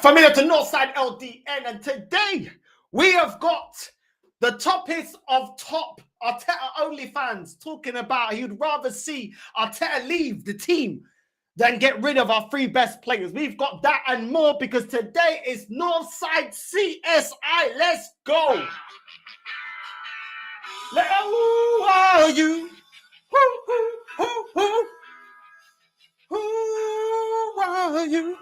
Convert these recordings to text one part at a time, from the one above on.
Familiar to Northside LDN, and today we have got the toppest of top Arteta only fans talking about he'd rather see Arteta leave the team than get rid of our three best players. We've got that and more because today is Northside CSI. Let's go. Who are you? Who are you?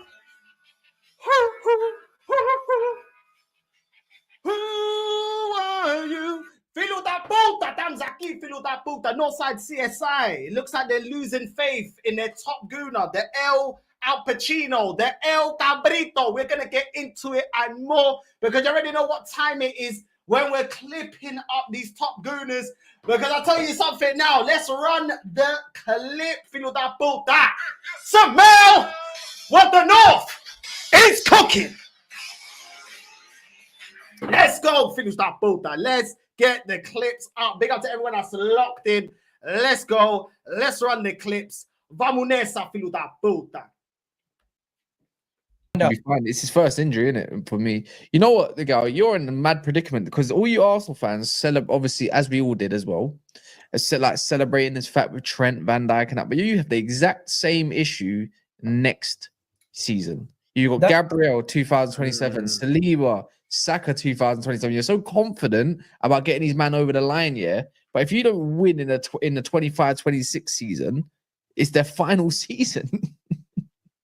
Who are you? Filo da puta, Tamzaki, Filo da puta, Northside CSI. It looks like they're losing faith in their top gooner, the El Al Pacino, the El Cabrito. We're going to get into it and more because you already know what time it is when we're clipping up these top gooners. Because I'll tell you something now. Let's run the clip, Filo da puta. Smell what the North is cooking. Let's go, finish that puta. Let's get the clips up. Big up to everyone that's locked in. Let's go. Let's run the clips. Vamos nessa, filho da puta. No. Be fine. It's his first injury, isn't it? For me, you know what, the guy, you're in a mad predicament because all you Arsenal fans obviously, as we all did as well, like celebrating this fact with Trent, Van Dijk, and that. But you have the exact same issue next season. You got Gabriel 2027, Saliba, Saka 2027. You're so confident about getting these man over the line, yeah. But if you don't win in the 25-26 season, it's their final season.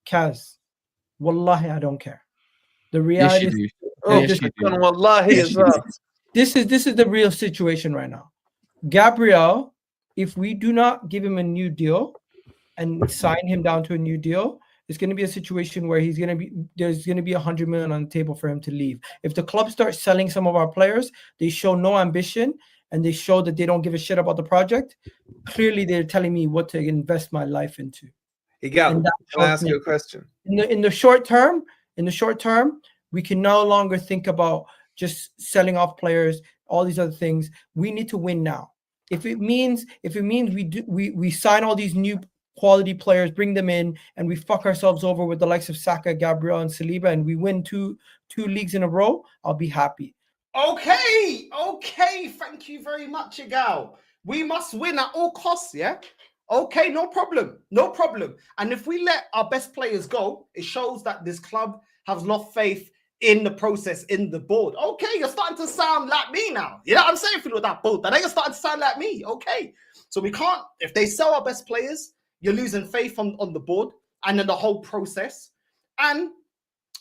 Kaz, wallahi, I don't care. The reality is this is the real situation right now. Gabriel, if we do not give him a new deal and sign him down to a new deal, it's going to be a situation where there's going to be 100 million on the table for him to leave. If the club starts selling some of our players, they show no ambition and they show that they don't give a shit about the project. Clearly, they're telling me what to invest my life into. Egal, can I ask you a question? In the short term, we can no longer think about just selling off players, all these other things. We need to win now. If it means we sign all these new quality players, bring them in, and we fuck ourselves over with the likes of Saka, Gabriel, and Saliba, and we win two leagues in a row, I'll be happy. Okay. Thank you very much, Egal. We must win at all costs, yeah? Okay, no problem. And if we let our best players go, it shows that this club has lost faith in the process, in the board. Okay, you're starting to sound like me now. You know what I'm saying? With that boat, then you're starting to sound like me. Okay, so we can't. If they sell our best players, you're losing faith on the board and in the whole process. And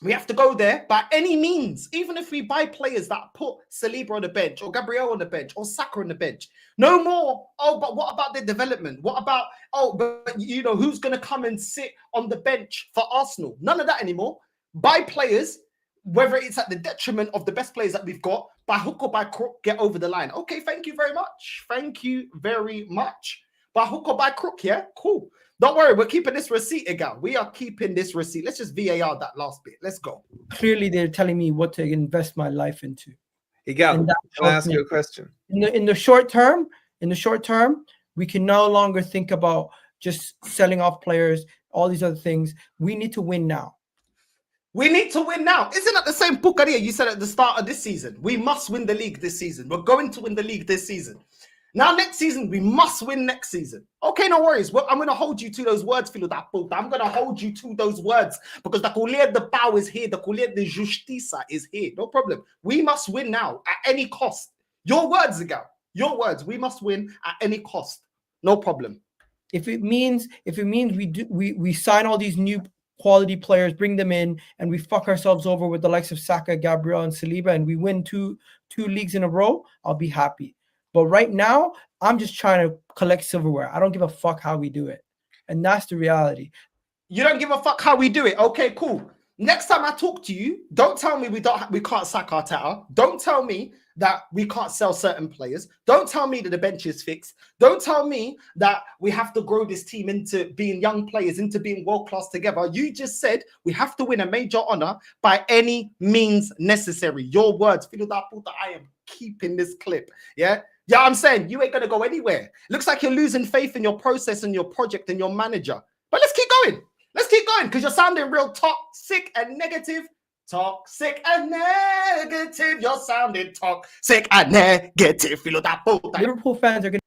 we have to go there by any means, even if we buy players that put Saliba on the bench or Gabriel on the bench or Saka on the bench. No more, but what about the development? What about, but you know, who's going to come and sit on the bench for Arsenal? None of that anymore. Buy players, whether it's at the detriment of the best players that we've got, by hook or by crook, get over the line. Okay, thank you very much. By hook or by crook, yeah? Cool. Don't worry, we're keeping this receipt, Egal. We are keeping this receipt. Let's just VAR that last bit. Let's go. Clearly, they're telling me what to invest my life into. Egal, can I ask you a question? In the short term, we can no longer think about just selling off players, all these other things. We need to win now. We need to win now. Isn't that the same Pucaria you said at the start of this season? We must win the league this season. We're going to win the league this season. Now, next season, we must win next season. Okay, no worries. Well, I'm going to hold you to those words, Filo da puta. I'm going to hold you to those words because the collier de pau is here. The collier de justiça is here. No problem. We must win now at any cost. Your words, Egal. Your words. We must win at any cost. No problem. If it means we sign all these new quality players, bring them in, and we fuck ourselves over with the likes of Saka, Gabriel, and Saliba, and we win two leagues in a row, I'll be happy. But right now, I'm just trying to collect silverware. I don't give a fuck how we do it. And that's the reality. You don't give a fuck how we do it. Okay, cool. Next time I talk to you, don't tell me we can't sack Arteta. Don't tell me that we can't sell certain players. Don't tell me that the bench is fixed. Don't tell me that we have to grow this team into being young players, into being world-class together. You just said we have to win a major honor by any means necessary. Your words. Filo da puta, I am keeping this clip. Yeah? Yeah, I'm saying you ain't going to go anywhere. Looks like you're losing faith in your process and your project and your manager. But let's keep going. Let's keep going because you're sounding real toxic and negative. Toxic and negative. You're sounding toxic and negative. Feel that puta. Liverpool fans are going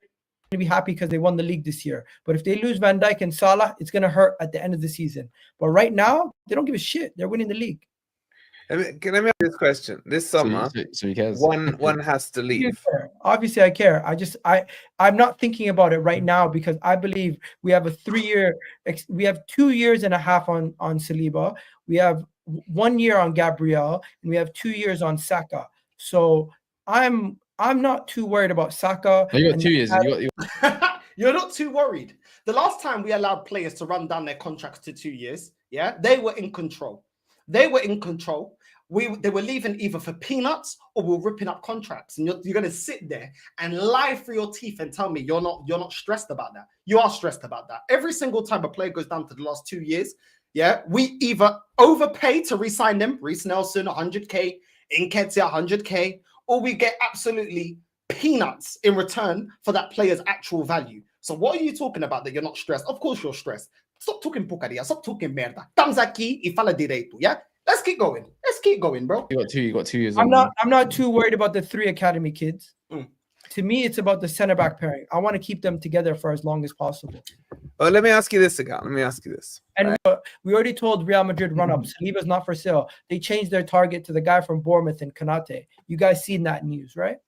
to be happy because they won the league this year. But if they lose Van Dijk and Salah, it's going to hurt at the end of the season. But right now, they don't give a shit. They're winning the league. Let me ask this question. This summer, so he cares. one has to leave. Obviously, I care. I'm not thinking about it right now because I believe we have a 3-year, we have 2 years and a half on Saliba. We have 1 year on Gabriel, and we have 2 years on Saka. So I'm not too worried about Saka. No, you got 2 years. You're not too worried. The last time we allowed players to run down their contracts to 2 years, yeah, they were in control. They were in control. They were leaving either for peanuts or we're ripping up contracts. And you're going to sit there and lie through your teeth and tell me you're not stressed about that. You are stressed about that. Every single time a player goes down to the last 2 years, yeah, we either overpay to re-sign them, Reece Nelson 100k, Nketiah 100k, or we get absolutely peanuts in return for that player's actual value. So what are you talking about that you're not stressed? Of course you're stressed. Stop talking porcaria. Stop talking merda. Estamos aqui e fala direito, yeah? Let's keep going. Let's keep going, bro. You got 2 years. I'm not too worried about the 3 academy kids. To me, it's about the center back pairing. I want to keep them together for as long as possible. Well, let me ask you this again. Let me ask you this. And we already told Real Madrid run up. Saliba's not for sale. They changed their target to the guy from Bournemouth and Konate. You guys seen that news, right?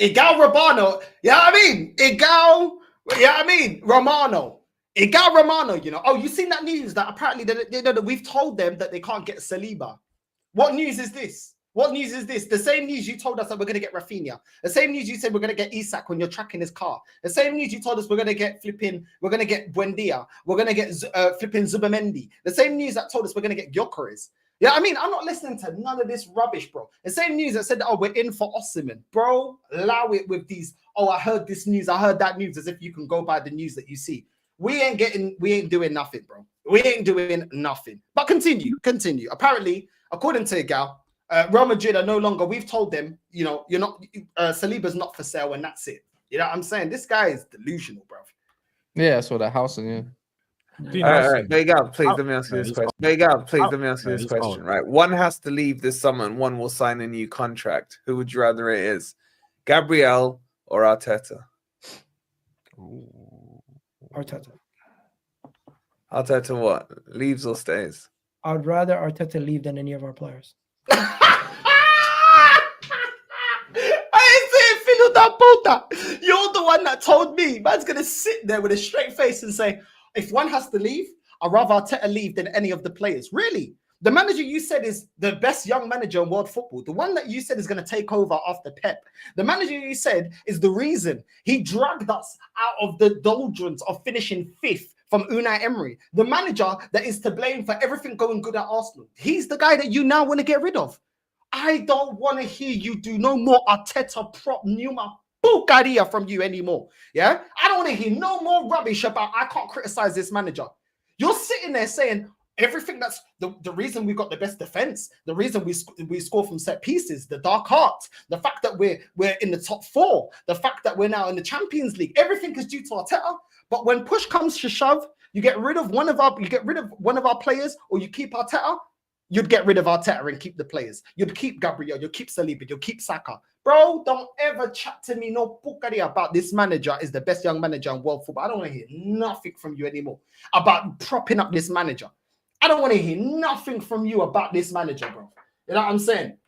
Egal Romano. Yeah, I mean, Egal. Yeah, I mean, Romano. Egal Romano, you know. Oh, you seen that news that apparently that we've told them that they can't get Saliba. What news is this? What news is this? The same news you told us that we're going to get Rafinha. The same news you said we're going to get Isak when you're tracking his car. The same news you told us we're going to get Buendia. We're going to get flipping Zubamendi. The same news that told us we're going to get Gyökeres. Yeah, I mean, I'm not listening to none of this rubbish, bro. The same news that said, oh, we're in for Osimhen. Bro, allow it with these, oh, I heard this news, I heard that news, as if you can go by the news that you see. We ain't doing nothing, bro. We ain't doing nothing. But continue. Apparently, according to Egal, Real Madrid are no longer, we've told them, you know, you're not, Saliba's not for sale and that's it. You know what I'm saying? This guy is delusional, bro. Yeah, I saw that house and All right, Egal, please let me ask you this question. Egal, please let me ask you this question. Right, one has to leave this summer and one will sign a new contract. Who would you rather it is? Gabriel or Arteta? Arteta. Arteta what? Leaves or stays? I'd rather Arteta leave than any of our players. You're the one that told me. Man's gonna sit there with a straight face and say, if one has to leave, I'd rather Arteta leave than any of the players. Really? The manager you said is the best young manager in world football. The one that you said is going to take over after Pep. The manager you said is the reason he dragged us out of the doldrums of finishing 5th from Unai Emery. The manager that is to blame for everything going good at Arsenal. He's the guy that you now want to get rid of. I don't want to hear you do no more Arteta prop Numa Bucaria from you anymore. Yeah? I don't want to hear no more rubbish about I can't criticize this manager. You're sitting there saying, everything that's the reason we got the best defense, the reason we score from set pieces, the dark art, the fact that we're in the top 4, the fact that we're now in the Champions League, everything is due to Arteta. But when push comes to shove, you get rid of one of our players, or you keep Arteta. You'd get rid of Arteta and keep the players. You'd keep Gabriel, you'd keep Saliba, you'd keep Saka. Bro, don't ever chat to me no pukaria about this manager is the best young manager in world football. I don't want to hear nothing from you anymore about propping up this manager. I don't want to hear nothing from you about this manager, bro. You know what I'm saying?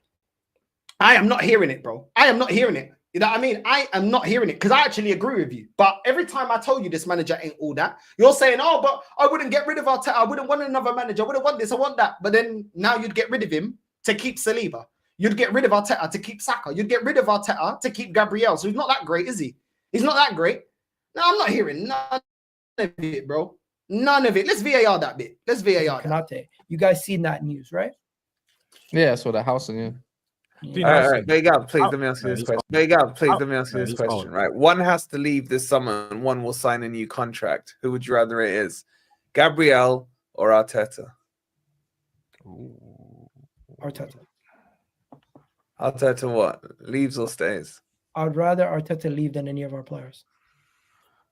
I am not hearing it, bro. I am not hearing it. You know what I mean? I am not hearing it because I actually agree with you. But every time I told you this manager ain't all that, you're saying, oh, but I wouldn't get rid of Arteta. I wouldn't want another manager. I wouldn't want this. I want that. But then now you'd get rid of him to keep Saliba. You'd get rid of Arteta to keep Saka. You'd get rid of Arteta to keep Gabriel. So he's not that great, is he? He's not that great. No, I'm not hearing none of it, bro. None of it. Let's VAR that bit. Let's VAR that. Konate. You guys seen that news, right? yeah, I saw that house and All right, Egal, please let me ask you this question. Egal, please let me ask you this question. Right, one has to leave this summer and one will sign a new contract. Who would you rather it is? Gabriel or Arteta? Arteta. Arteta what? Leaves or stays? I'd rather Arteta leave than any of our players.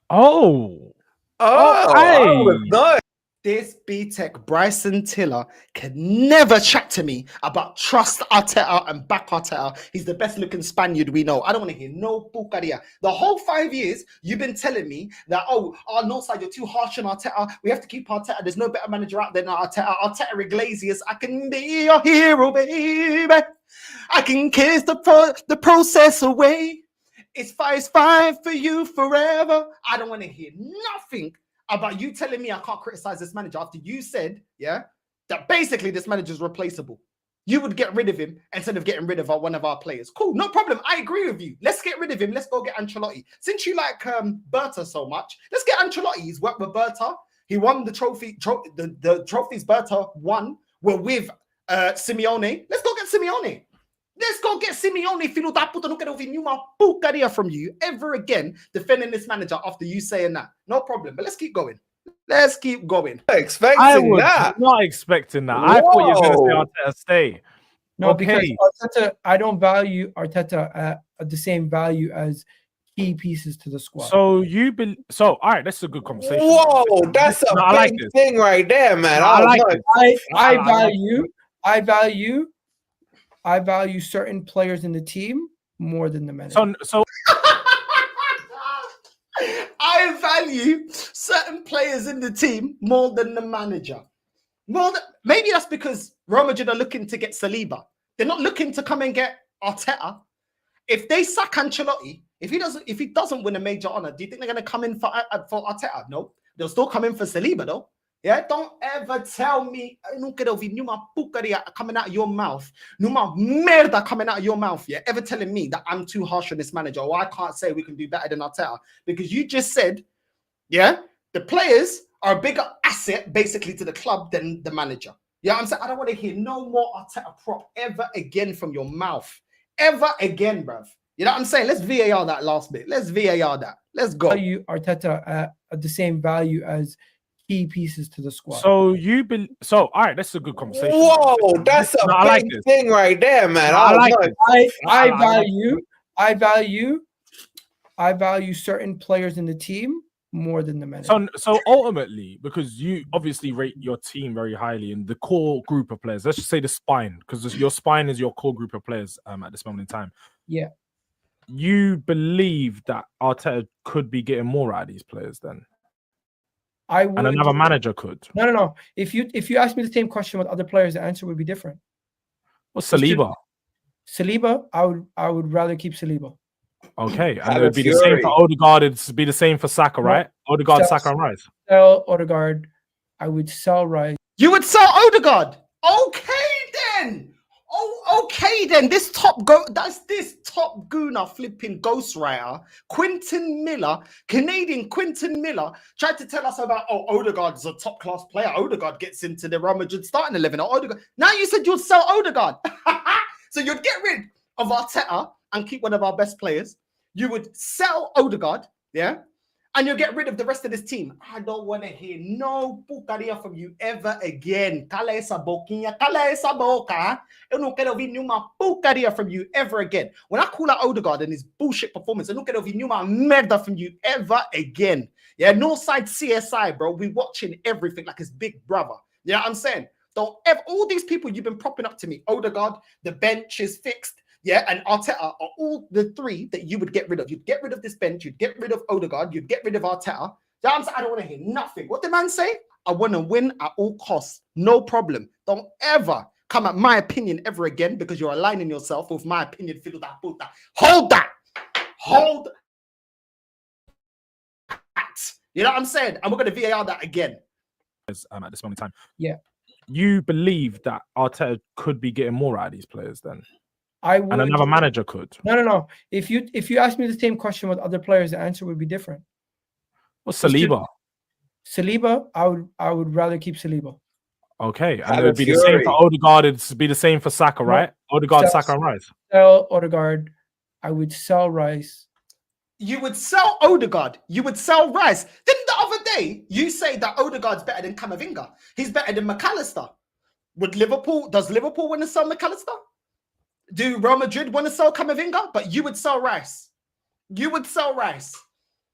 Oh, hey. nice. This B-Tech Bryson Tiller can never chat to me about trust Arteta and back Arteta. He's the best looking Spaniard we know. I don't want to hear no pucaria. The whole 5 years, you've been telling me that, oh, no side, you're too harsh on Arteta. We have to keep Arteta. There's no better manager out there than Arteta. Arteta Iglesias, I can be your hero, baby. I can kiss the process away. It's 5-5 for you forever. I don't want to hear nothing about you telling me I can't criticize this manager after you said, yeah, that basically this manager is replaceable. You would get rid of him instead of getting rid of one of our players. Cool, no problem. I agree with you. Let's get rid of him. Let's go get Ancelotti. Since you like Berta so much, let's get Ancelotti. He's worked with Berta. He won the trophy. The trophies Berta won were with Simeone. Let's go get Simeone. Let's go get Simeone. Filho da puta, não quero ouvir nenhuma porcaria from you ever again defending this manager after you saying that. No problem. But let's keep going. Let's keep going. I was not expecting that. I thought you were going to say Arteta stay. No, because Arteta, I don't value Arteta at the same value as key pieces to the squad. So all right, that's a good conversation. Whoa, that's a big thing right there, man. I value certain players in the team more than the manager. So I value certain players in the team more than the manager. Maybe that's because Real Madrid are looking to get Saliba. They're not looking to come and get Arteta. If they sack Ancelotti, if he doesn't win a major honor, do you think they're going to come in for Arteta? No, they'll still come in for Saliba though. Yeah, don't ever tell me coming out of your mouth, numa merda coming out of your mouth. Yeah, ever telling me that I'm too harsh on this manager or I can't say we can do better than Arteta because you just said, yeah, the players are a bigger asset basically to the club than the manager. Yeah, I'm saying I don't want to hear no more Arteta prop ever again from your mouth, ever again, bruv. You know what I'm saying? Let's VAR that last bit. Let's VAR that. Let's go. Value Arteta at the same value as key pieces to the squad. So all right, that's a good conversation. Whoa, that's a big thing right there, man. I value certain players in the team more than the manager. So ultimately, because you obviously rate your team very highly in the core group of players, let's just say the spine, because your spine is your core group of players at this moment in time. Yeah. You believe that Arteta could be getting more out of these players then? And another manager could. No. If you ask me the same question with other players, the answer would be different. What's Saliba? Saliba, I would rather keep Saliba. Okay, and it would be the same for Odegaard. It'd be the same for Saka, right? Odegaard, Saka, and Rice. Sell Odegaard. I would sell Rice. You would sell Odegaard. Okay then. Oh, okay then. This top gooner flipping ghostwriter, Quentin Miller, Canadian Quentin Miller, tried to tell us about Odegaard's a top class player. Odegaard gets into the Real Madrid starting 11. Odegaard. Now you said you'd sell Odegaard, so you'd get rid of Arteta and keep one of our best players. You would sell Odegaard, yeah, and you'll get rid of the rest of this team. I don't want to hear no pucaria from you ever again. Cala essa boquinha, cala essa boca. Eu não quero ouvir nenhuma pucaria from you ever again. When I call out Odegaard and his bullshit performance, I don't quero ouvir nenhuma merda from you ever again. Yeah, Northside CSI, bro. We watching everything like his big brother. You know what I'm saying? Don't ever, all these people you've been propping up to me, Odegaard, the bench is fixed. Yeah, and Arteta are all the three that you would get rid of. You'd get rid of this bench, you'd get rid of Odegaard, you'd get rid of Arteta. I don't want to hear nothing. What the man say? I want to win at all costs. No problem. Don't ever come at my opinion ever again because you're aligning yourself with my opinion. Hold that. Hold that. You know what I'm saying? And we're going to VAR that again. At this moment in time. Yeah. You believe that Arteta could be getting more out of these players then? And another manager could. No. If you ask me the same question with other players, the answer would be different. What's Saliba? Saliba, I would rather keep Saliba. Okay, and it would be the same for Odegaard. It'd be the same for Saka, right? Odegaard, Saka, and Rice. Sell Odegaard. I would sell Rice. You would sell Odegaard. You would sell Rice. Didn't the other day you say that Odegaard's better than Camavinga? He's better than McAllister. Does Liverpool want to sell McAllister? Do Real Madrid want to sell Camavinga? But you would sell Rice. You would sell Rice.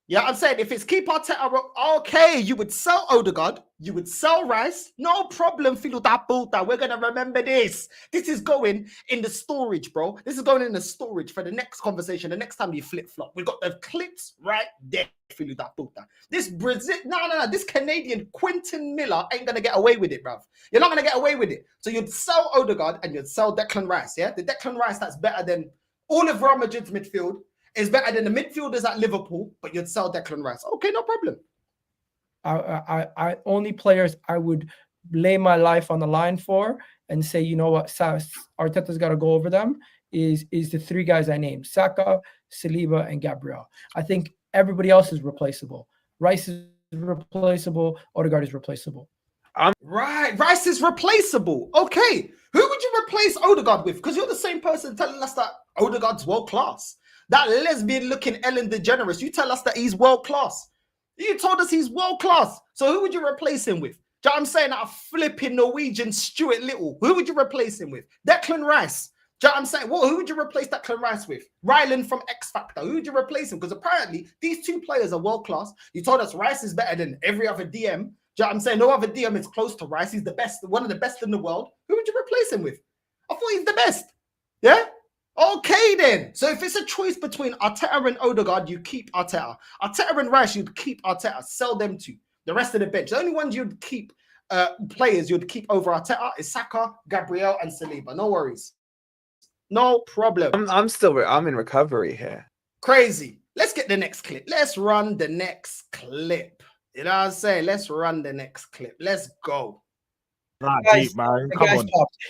Yeah, I'm saying if it's keep Arteta, okay, you would sell Odegaard, you would sell Rice, no problem, filo da puta. We're gonna remember this. This is going in the storage, bro. This is going in the storage for the next conversation, the next time you flip-flop. We've got the clips right there, filo da puta. This Brazil, no, this Canadian Quentin Miller ain't gonna get away with it, bruv. You're not gonna get away with it. So you'd sell Odegaard and you'd sell Declan Rice, yeah? The Declan Rice that's better than all of Real Madrid's midfield. Is better than the midfielders at Liverpool, but you'd sell Declan Rice. Okay, no problem. I only players I would lay my life on the line for and say, you know what, Arteta's got to go over them is the three guys I named: Saka, Saliba, and Gabriel. I think everybody else is replaceable. Rice is replaceable. Odegaard is replaceable. Right, Rice is replaceable. Okay, who would you replace Odegaard with? Because you're the same person telling us that Odegaard's world class. That lesbian-looking Ellen DeGeneres, you tell us that he's world-class. You told us he's world-class. So who would you replace him with? Do you know what I'm saying? That flipping Norwegian Stuart Little. Who would you replace him with? Declan Rice. Do you know what I'm saying? Well, who would you replace Declan Rice with? Ryland from X Factor. Who would you replace him? Because apparently, these two players are world-class. You told us Rice is better than every other DM. Do you know what I'm saying? No other DM is close to Rice. He's the best, one of the best in the world. Who would you replace him with? I thought he's the best. Yeah? Okay, then. So if it's a choice between Arteta and Odegaard, you keep Arteta. Arteta and Rice, you'd keep Arteta. Sell them two. The rest of the bench. The only ones you'd keep, players you'd keep over Arteta is Saka, Gabriel, and Saliba. No worries. No problem. I'm in recovery here. Crazy. Let's get the next clip. Let's run the next clip. You know what I'm saying? Let's run the next clip. Let's go. Deep, man. Come on.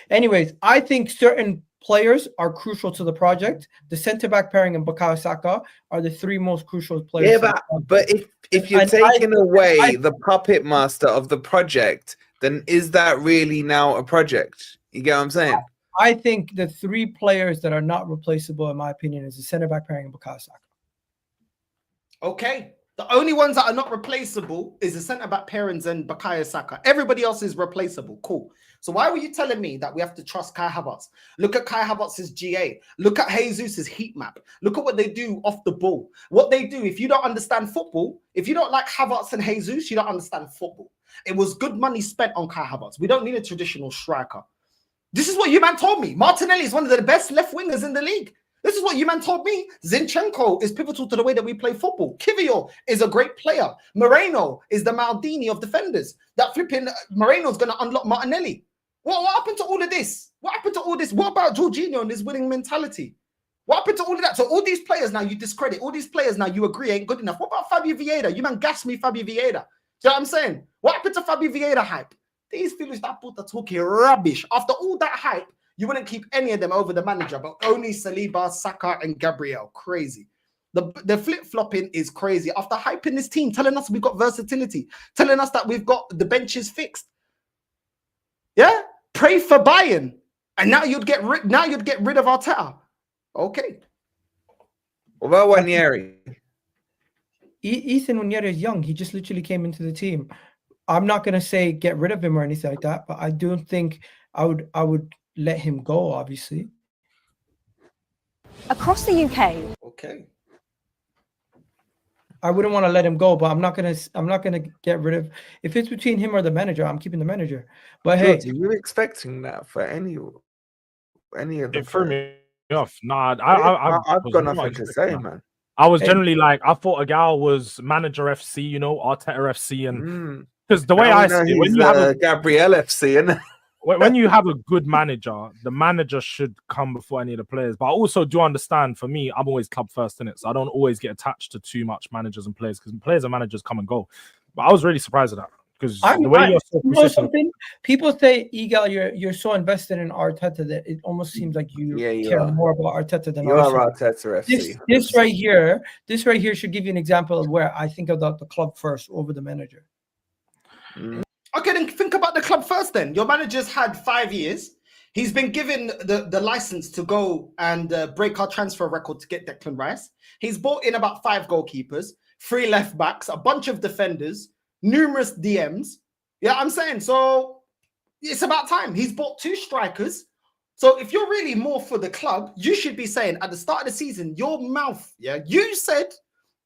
Anyways, I think certain players are crucial to the project. The centre-back pairing and Bukayo Saka are the three most crucial players. Yeah, but if you're taking away the puppet master of the project, then is that really now a project? You get what I'm saying? I think the three players that are not replaceable, in my opinion, is the centre-back pairing and Bukayo Saka. Okay. The only ones that are not replaceable is the centre-back pairings and Bukayo Saka. Everybody else is replaceable. Cool. So why were you telling me that we have to trust Kai Havertz? Look at Kai Havertz's GA. Look at Jesus' heat map. Look at what they do off the ball. What they do, if you don't understand football, if you don't like Havertz and Jesus, you don't understand football. It was good money spent on Kai Havertz. We don't need a traditional striker. This is what you man told me. Martinelli is one of the best left wingers in the league. This is what you man told me. Zinchenko is pivotal to the way that we play football. Kivior is a great player. Moreno is the Maldini of defenders. That flipping Moreno's going to unlock Martinelli. What happened to all of this? What happened to all this? What about Jorginho and his winning mentality? What happened to all of that? So all these players now you discredit. All these players now you agree ain't good enough. What about Fabio Vieira? You man gassed me Fabio Vieira. Do you know what I'm saying? What happened to Fabio Vieira hype? These fellas that put the talking rubbish. After all that hype, you wouldn't keep any of them over the manager, but only Saliba, Saka, and Gabriel. Crazy. The flip-flopping is crazy. After hyping this team, telling us we've got versatility, telling us that we've got the benches fixed. Yeah? Pray for Bayern. And now you'd get rid of Arteta. Okay. What about Wanyeri? Ethan Wanyeri is young. He just literally came into the team. I'm not going to say get rid of him or anything like that, but I don't think I would let him go, obviously. Across the UK. Okay. I wouldn't want to let him go, but I'm not gonna get rid of. If it's between him or the manager, I'm keeping the manager. But hey, are you expecting that for any of them? It threw me off. Nah, I've got nothing to say, man. I was generally like, I thought Egal was manager FC, you know, Arteta FC, and because the way I see it, when you have a Gabriel FC, and when you have a good manager, the manager should come before any of the players. But I also do understand, for me, I'm always club first in it, so I don't always get attached to too much managers and players, because players and managers come and go. But I was really surprised at that, because the way you're so something people say, Egal, you're so invested in Arteta that it almost seems like you care more about Arteta than you are Arteta FC. This right here should give you an example of where I think about the club first over the manager. Okay, then think about the club first then. Your manager's had 5 years. He's been given the license to go and break our transfer record to get Declan Rice. He's brought in about 5 goalkeepers, 3 left backs, a bunch of defenders, numerous DMs. Yeah, I'm saying, so it's about time. He's bought 2 strikers. So if you're really more for the club, you should be saying at the start of the season, your mouth, you said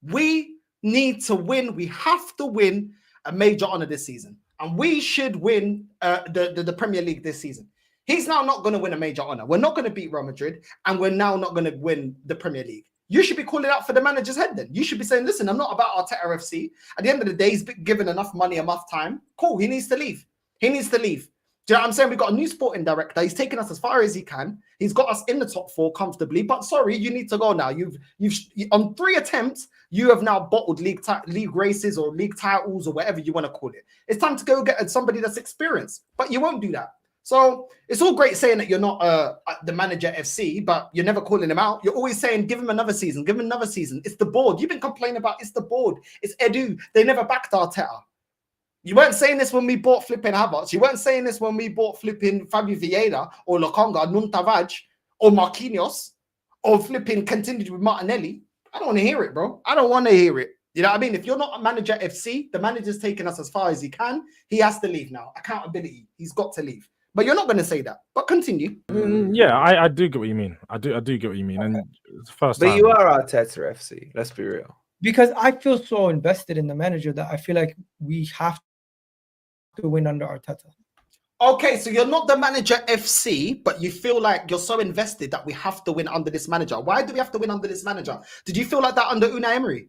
we need to win. We have to win a major honor this season, and we should win the Premier League this season. He's now not going to win a major honor. We're not going to beat Real Madrid, and we're now not going to win the Premier League. You should be calling out for the manager's head then. You should be saying, listen, I'm not about Arteta FC. At the end of the day, he's been given enough money, enough time. Cool, he needs to leave. He needs to leave. Do you know what I'm saying? We've got a new sporting director. He's taken us as far as he can. He's got us in the top 4 comfortably. But sorry, you need to go now. You've on 3 attempts, you have now bottled league races or league titles or whatever you want to call it. It's time to go get somebody that's experienced. But you won't do that. So it's all great saying that you're not the manager FC, but you're never calling him out. You're always saying, give him another season, give him another season. It's the board. You've been complaining about it's the board. It's Edu. They never backed Arteta. You weren't saying this when we bought flipping Havertz. You weren't saying this when we bought flipping Fabio Vieira or Lokonga, Nuntavage or Marquinhos or flipping continued with Martinelli. I don't want to hear it, bro. I don't want to hear it. You know what I mean? If you're not a manager FC, the manager's taken us as far as he can. He has to leave now. Accountability. He's got to leave. But you're not going to say that. But continue. Yeah, I do get what you mean. I do get what you mean. And it's the first time. But you are Arteta FC. Let's be real. Because I feel so invested in the manager that I feel like we have to win under Arteta. Okay, so you're not the manager FC, but you feel like you're so invested that we have to win under this manager. Why do we have to win under this manager? Did you feel like that under Unai Emery?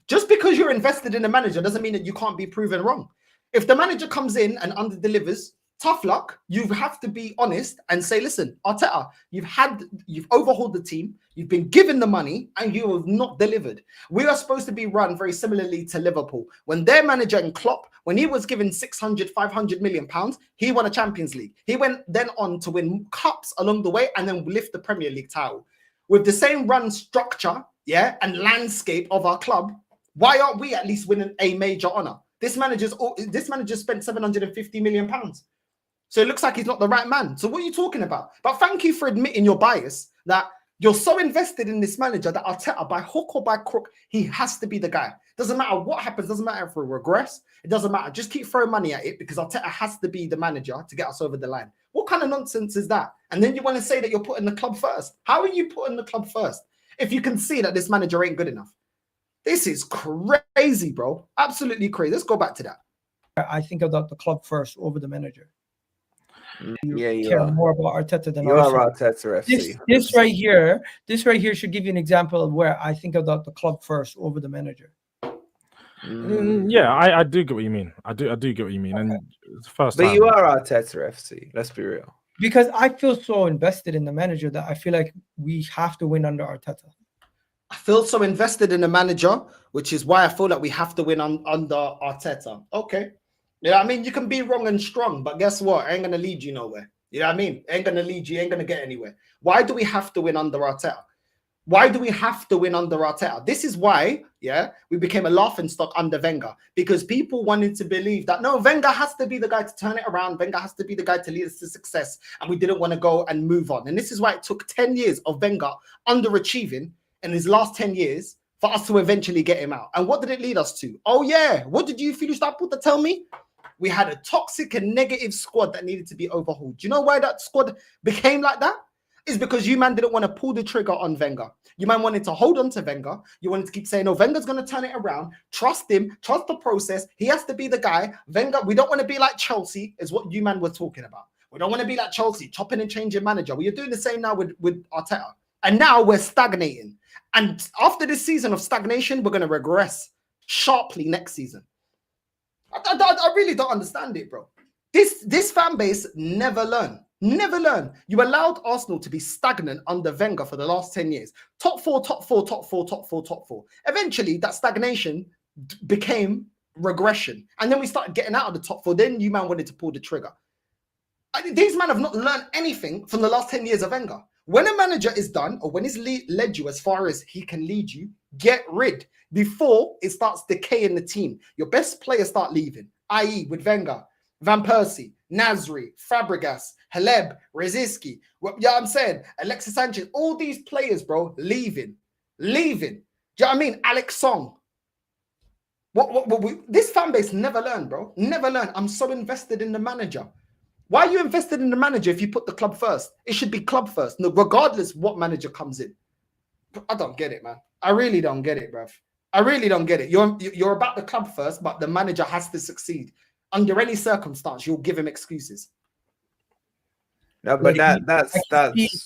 Just because you're invested in the manager doesn't mean that you can't be proven wrong. If the manager comes in and under-delivers, tough luck. You have to be honest and say, listen, Arteta, you've overhauled the team, you've been given the money, and you have not delivered. We are supposed to be run very similarly to Liverpool. When their manager in Klopp, when he was given 600, 500 million pounds, he won a Champions League. He went then on to win cups along the way and then lift the Premier League title. With the same run structure, and landscape of our club, why aren't we at least winning a major honor? This manager spent 750 million pounds. So it looks like he's not the right man. So what are you talking about? But thank you for admitting your bias that you're so invested in this manager that Arteta, by hook or by crook, he has to be the guy. Doesn't matter what happens. Doesn't matter if we regress. It doesn't matter. Just keep throwing money at it because Arteta has to be the manager to get us over the line. What kind of nonsense is that? And then you want to say that you're putting the club first. How are you putting the club first if you can see that this manager ain't good enough? This is crazy, bro. Absolutely crazy. Let's go back to that. I think about the club first over the manager. You care are more about Arteta than you are Arteta FC. This right here should give you an example of where I think about the club first over the manager. Yeah, I do get what you mean. I do get what you mean. And it's the first but time. you are Arteta FC. Let's be real. Because I feel so invested in the manager that I feel like we have to win under Arteta. I feel so invested in the manager, which is why I feel like we have to win under Arteta. Okay. Yeah, I mean, you can be wrong and strong, but guess what? I ain't going to lead you nowhere. You know what I mean? Ain't going to lead you, ain't going to get anywhere. Why do we have to win under Arteta? Why do we have to win under Arteta? This is why, we became a laughingstock under Wenger, because people wanted to believe that, no, Wenger has to be the guy to turn it around. Wenger has to be the guy to lead us to success. And we didn't want to go and move on. And this is why it took 10 years of Wenger underachieving in his last 10 years for us to eventually get him out. And what did it lead us to? Oh, yeah. What did you feel you started to tell me? We had a toxic and negative squad that needed to be overhauled. Do you know why that squad became like that? It's because you man didn't want to pull the trigger on Wenger. You man wanted to hold on to Wenger. You wanted to keep saying, oh, Wenger's going to turn it around. Trust him. Trust the process. He has to be the guy. Wenger, we don't want to be like Chelsea, is what you man were talking about. We don't want to be like Chelsea, chopping and changing manager. Well, you're doing the same now with Arteta. And now we're stagnating. And after this season of stagnation, we're going to regress sharply next season. I really don't understand it, bro. This fan base never learn. Never learn. You allowed Arsenal to be stagnant under Wenger for the last 10 years. Top four. Eventually, that stagnation became regression. And then we started getting out of the top 4. Then you man wanted to pull the trigger. These men have not learned anything from the last 10 years of Wenger. When a manager is done, or when he's led you as far as he can lead you, get rid before it starts decaying the team. Your best players start leaving, i.e. with Wenger, Van Persie, Nasri, Fabregas, Haleb, Rosicky. You know what I'm saying? Alexis Sanchez, all these players, bro, leaving. Do you know what I mean? Alex Song. This fan base never learned, bro. Never learned. I'm so invested in the manager. Why are you invested in the manager if you put the club first? It should be club first, no, regardless what manager comes in. I don't get it, man. I really don't get it, bruv. I really don't get it. You're about the club first, but the manager has to succeed. Under any circumstance, you'll give him excuses. No, but that's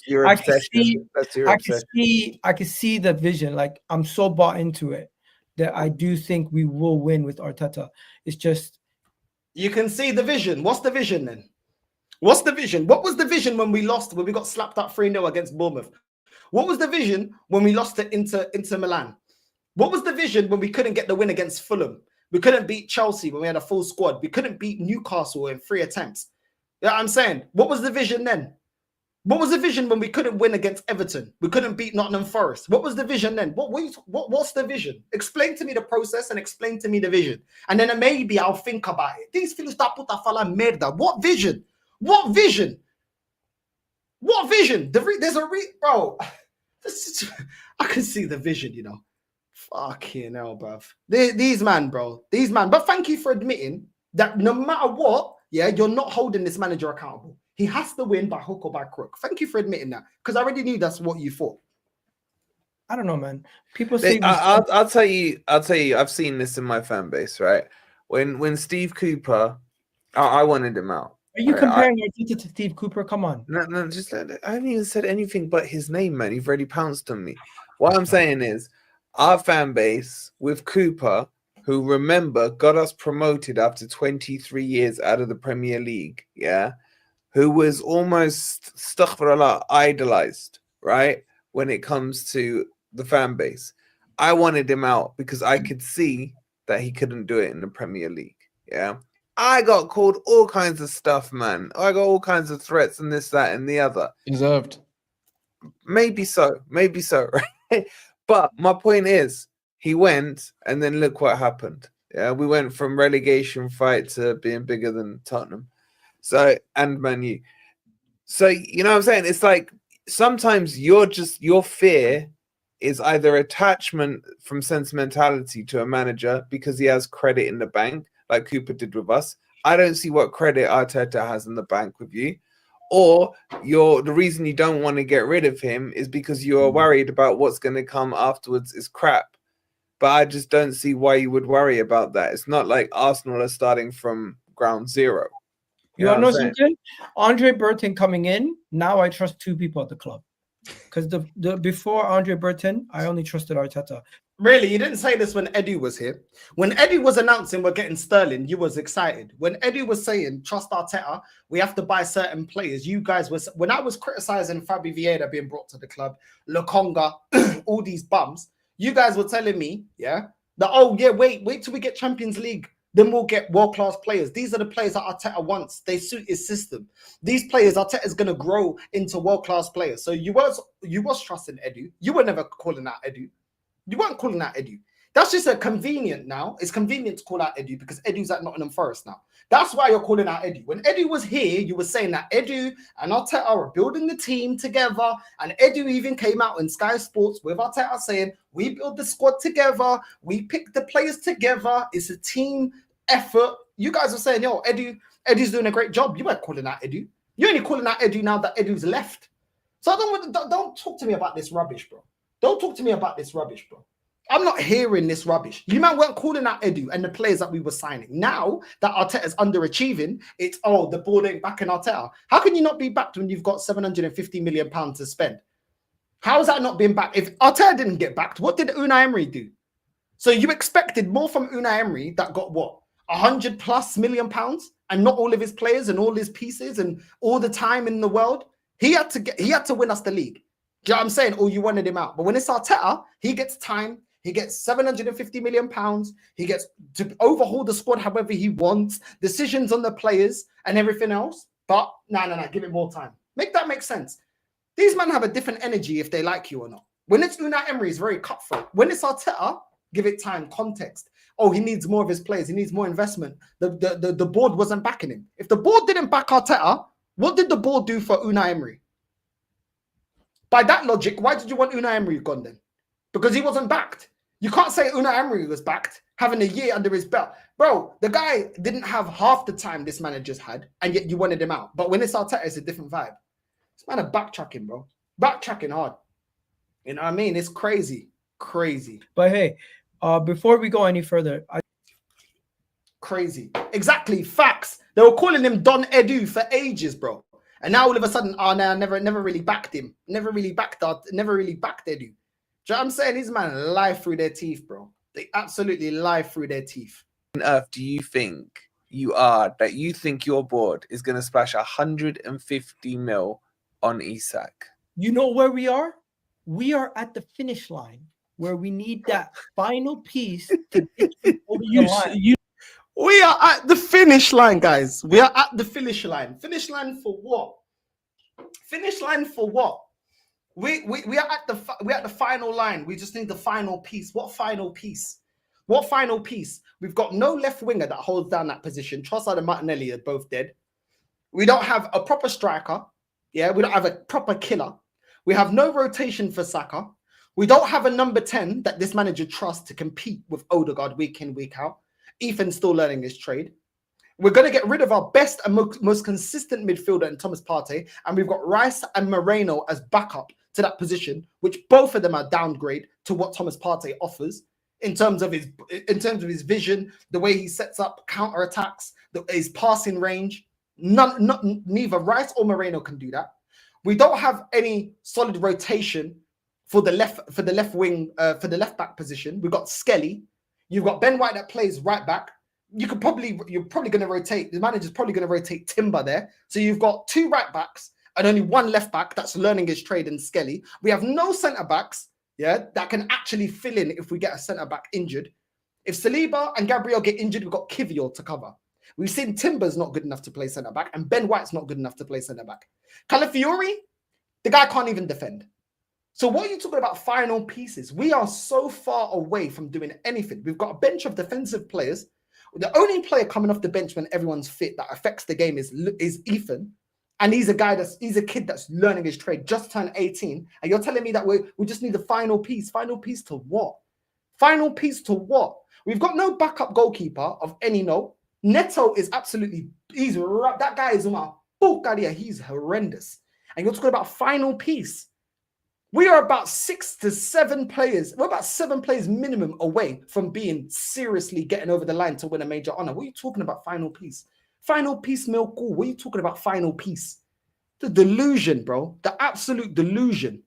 your obsession. That's your obsession. I can see the vision. Like, I'm so bought into it that I do think we will win with Arteta. It's just, you can see the vision. What's the vision then? What's the vision? What was the vision when we lost, when we got slapped up 3-0 against Bournemouth? What was the vision when we lost to Inter Milan? What was the vision when we couldn't get the win against Fulham? We couldn't beat Chelsea when we had a full squad. We couldn't beat Newcastle in 3 attempts. Yeah, I'm saying, what was the vision then? What was the vision when we couldn't win against Everton? We couldn't beat Nottingham Forest. What was the vision then? What's the vision? Explain to me the process and explain to me the vision. And then maybe I'll think about it. These filhos da puta fala merda. What vision? What vision? What vision? Bro. I can see the vision, you know. Fucking hell, bruv. These man, bro. These man. But thank you for admitting that no matter what, yeah, you're not holding this manager accountable. He has to win by hook or by crook. Thank you for admitting that, because I already knew that's what you thought. I don't know, man. People say I'll tell you. I've seen this in my fan base, right? When Steve Cooper, I wanted him out. Are you comparing Arteta to Steve Cooper? Come on. No, just I haven't even said anything but his name, man. You've already pounced on me. What I'm saying is, our fan base with Cooper, who, remember, got us promoted after 23 years out of the Premier League, yeah, who was almost, astaghfirullah, idolized, right, when it comes to the fan base. I wanted him out because I could see that he couldn't do it in the Premier League, yeah. I got called all kinds of stuff, man. I got all kinds of threats and this, that, and the other. Deserved. Maybe so, right? But my point is, he went, and then look what happened. Yeah, we went from relegation fight to being bigger than Tottenham, and Man U. So you know what I'm saying? It's like sometimes your fear is either attachment from sentimentality to a manager because he has credit in the bank, like Cooper did with us. I don't see what credit Arteta has in the bank with you. Or the reason you don't want to get rid of him is because you are worried about what's going to come afterwards is crap. But I just don't see why you would worry about that. It's not like Arsenal are starting from ground zero. You know something? Andre Burton coming in, now I trust 2 people at the club. Because the before Andre Burton, I only trusted Arteta. Really, you didn't say this when Eddie was here. When Eddie was announcing we're getting Sterling, you was excited. When Eddie was saying trust Arteta, we have to buy certain players. You guys was, when I was criticizing Fabi Vieira being brought to the club, Lokonga, all these bums, you guys were telling me, yeah, that wait till we get Champions League, then we'll get world-class players. These are the players that Arteta wants. They suit his system. These players, Arteta is going to grow into world-class players. So you was trusting Edu. You were never calling out Edu. You weren't calling out Edu. That's just a convenient now. It's convenient to call out Edu because Edu's at Nottingham Forest now. That's why you're calling out Edu. When Edu was here, you were saying that Edu and Arteta are building the team together. And Edu even came out in Sky Sports with Arteta saying, we build the squad together. We pick the players together. It's a team effort. You guys were saying, yo, Edu's doing a great job. You weren't calling out Edu. You're only calling out Edu now that Edu's left. So don't talk to me about this rubbish, bro. Don't talk to me about this rubbish, bro. I'm not hearing this rubbish. You man weren't calling out Edu and the players that we were signing. Now that Arteta's underachieving, it's, the ball ain't back in Arteta. How can you not be backed when you've got £750 million to spend? How is that not being backed? If Arteta didn't get backed, what did Unai Emery do? So you expected more from Unai Emery that got what? £100+ million and not all of his players and all his pieces and all the time in the world? He had to win us the league. Do you know what I'm saying? Or you wanted him out. But when it's Arteta, he gets time. He gets £750 million. He gets to overhaul the squad however he wants. Decisions on the players and everything else. But no. Give it more time. Make that make sense. These men have a different energy if they like you or not. When it's Unai Emery, it's very cutthroat. When it's Arteta, give it time, context. Oh, he needs more of his players. He needs more investment. The board wasn't backing him. If the board didn't back Arteta, what did the board do for Unai Emery? By that logic, why did you want Unai Emery gone then? Because he wasn't backed. You can't say Unai Emery was backed, having a year under his belt. Bro, the guy didn't have half the time this manager's had, and yet you wanted him out. But when it's Arteta, it's a different vibe. This man are backtracking, bro. Backtracking hard. You know what I mean? It's crazy. Crazy. But hey, Before we go any further, Crazy. Exactly. Facts. They were calling him Don Edu for ages, bro. And now all of a sudden, oh no, never really backed him. Never really backed Edu. Do you know what I'm saying? These man lie through their teeth, bro. They absolutely lie through their teeth. On earth do you think you are that you think your board is going to splash 150 mil on Isak? you know where we are? We are at the finish line where we need that final piece to get you over the line. We are at the finish line, guys. We are at the finish line. Finish line for what? Finish line for what? We are at the final line. We just need the final piece. What final piece? What final piece? We've got no left winger that holds down that position. Trossard and Martinelli are both dead. We don't have a proper striker. Yeah, we don't have a proper killer. We have no rotation for Saka. We don't have a number 10 that this manager trusts to compete with Odegaard week in, week out. Ethan's still learning his trade. We're going to get rid of our best and most consistent midfielder in Thomas Partey, and we've got Rice and Moreno as backup to that position, which both of them are downgrade to what Thomas Partey offers in terms of his vision, the way he sets up counter attacks, his passing range. Neither Rice or Moreno can do that. We don't have any solid rotation for the left wing, for the left back position. We've got Skelly. You've got Ben White that plays right back. You're probably going to rotate. The manager's probably going to rotate Timber there. So you've got 2 right backs and only 1 left back that's learning his trade in Skelly. We have no centre backs, that can actually fill in if we get a centre back injured. If Saliba and Gabriel get injured, we've got Kivior to cover. We've seen Timber's not good enough to play centre back, and Ben White's not good enough to play centre back. Calafiori, the guy can't even defend. So what are you talking about final pieces? We are so far away from doing anything. We've got a bench of defensive players. The only player coming off the bench when everyone's fit that affects the game is Ethan. And he's a kid that's learning his trade, just turned 18. And you're telling me that we just need the final piece. Final piece to what? Final piece to what? We've got no backup goalkeeper of any note. Neto is that guy is he's horrendous. And you're talking about final piece. We are about 6 to 7 players. We're about 7 players minimum away from being seriously getting over the line to win a major honor. What are you talking about final piece? Final piece, Milko. What are you talking about final piece? The delusion, bro. The absolute delusion.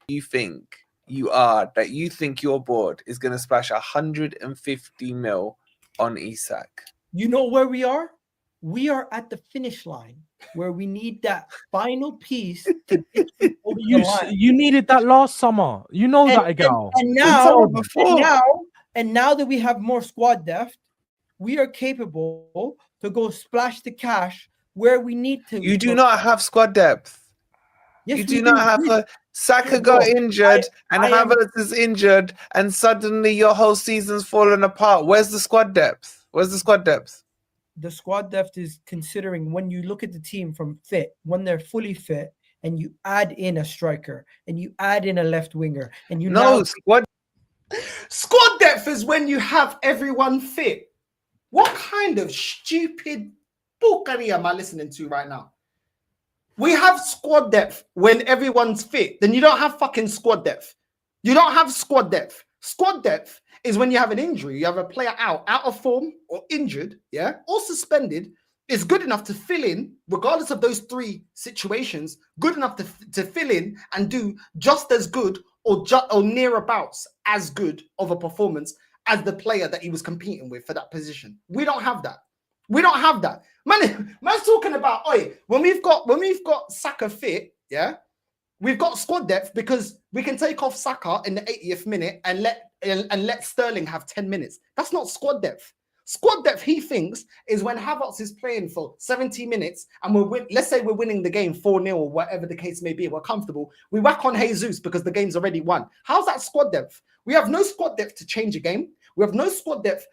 You think you are that you think your board is going to splash 150 mil on Isak? You know where we are? We are at the finish line where we need that final piece to get you over the line. You needed that last summer. You know that, Egal. And now that we have more squad depth, we are capable to go splash the cash where we need to. You do not have squad depth. Yes, you do not have Saka got injured and Havertz is injured, and suddenly your whole season's fallen apart. Where's the squad depth? Where's the squad depth? The squad depth is considering when you look at the team from fit, when they're fully fit, and you add in a striker and you add in a left winger, and squad depth is when you have everyone fit. What kind of stupid porkery am I listening to right now? We have squad depth when everyone's fit. Then you don't have fucking squad depth. You don't have squad depth. Squad depth is when you have an injury. You have a player out of form or injured, or suspended. It's good enough to fill in, regardless of those 3 situations, good enough to fill in and do just as good or near abouts as good of a performance as the player that he was competing with for that position. We don't have that. We don't have that. Man's talking about, when we've got Saka fit, we've got squad depth because we can take off Saka in the 80th minute and let Sterling have 10 minutes. That's not squad depth. Squad depth, he thinks, is when Havertz is playing for 70 minutes and let's say we're winning the game 4-0 or whatever the case may be, we're comfortable. We whack on Jesus because the game's already won. How's that squad depth? We have no squad depth to change a game. We have no squad depth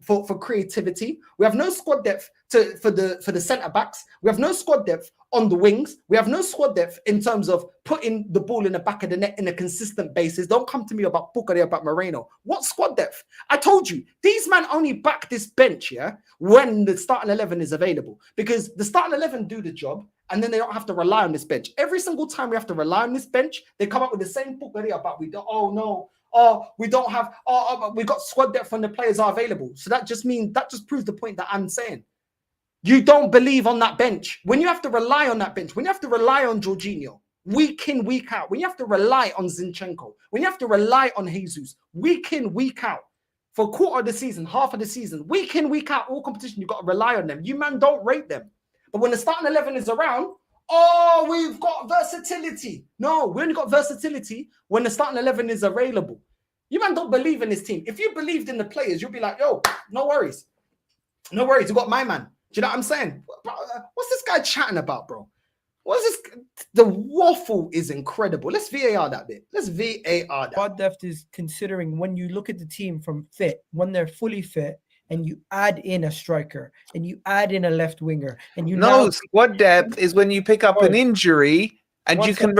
for creativity. We have no squad depth for the centre backs. We have no squad depth on the wings. We have no squad depth in terms of putting the ball in the back of the net in a consistent basis. Don't come to me about Pukari, about Moreno. What squad depth? I told you, these men only back this bench, when the starting 11 is available. Because the starting 11 do the job, and then they don't have to rely on this bench. Every single time we have to rely on this bench, they come up with the same Pukari about oh, we don't have, we got squad depth when the players are available. So that just proves the point that I'm saying. You don't believe on that bench. When you have to rely on that bench, when you have to rely on Jorginho, week in, week out, when you have to rely on Zinchenko, when you have to rely on Jesus, week in, week out, for a quarter of the season, half of the season, week in, week out, all competition, you've got to rely on them. You, man, don't rate them. But when the starting 11 is around, oh, we've got versatility. No, we only got versatility when the starting 11 is available. You, man, don't believe in this team. If you believed in the players, you'll be like, yo, no worries. No worries, you got my man. Do you know what I'm saying? What's this guy chatting about, bro? What's this? The waffle is incredible. Let's VAR that bit. Let's VAR that. Squad depth is considering when you look at the team from fit, when they're fully fit, and you add in a striker, and you add in a left winger, and you squad depth is when you pick up an injury and you can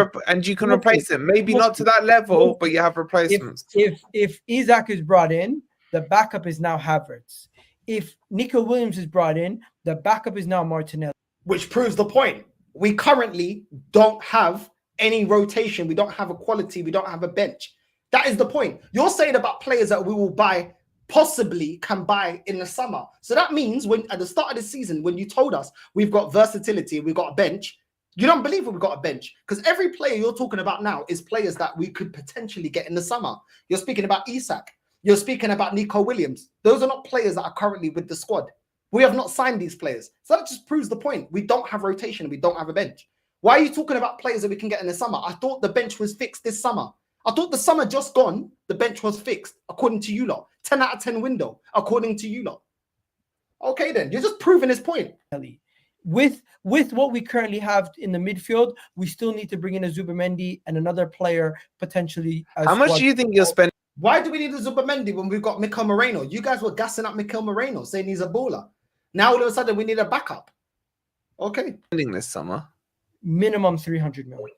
replace it. Maybe not to that level, but you have replacements. If Isak is brought in, the backup is now Havertz. If Nico Williams is brought in, the backup is now Martinelli. Which proves the point. We currently don't have any rotation. We don't have a quality. We don't have a bench. That is the point. You're saying about players that we will buy, possibly can buy in the summer. So that means when at the start of the season, when you told us we've got versatility, we've got a bench, you don't believe we've got a bench. Because every player you're talking about now is players that we could potentially get in the summer. You're speaking about Isak. You're speaking about Nico Williams. Those are not players that are currently with the squad. We have not signed these players. So that just proves the point. We don't have rotation. We don't have a bench. Why are you talking about players that we can get in the summer? I thought the bench was fixed this summer. I thought the summer just gone, the bench was fixed, according to you lot. 10 out of 10 window, according to you lot. Okay, then. You're just proving his point. With what we currently have in the midfield, we still need to bring in a Zubimendi and another player potentially. How much do you think you're spending? Why do we need a Zubimendi when we've got Mikel Moreno? You guys were gassing up Mikel Moreno, saying he's a baller. Now all of a sudden we need a backup. Okay. Spending this summer? Minimum 300 million.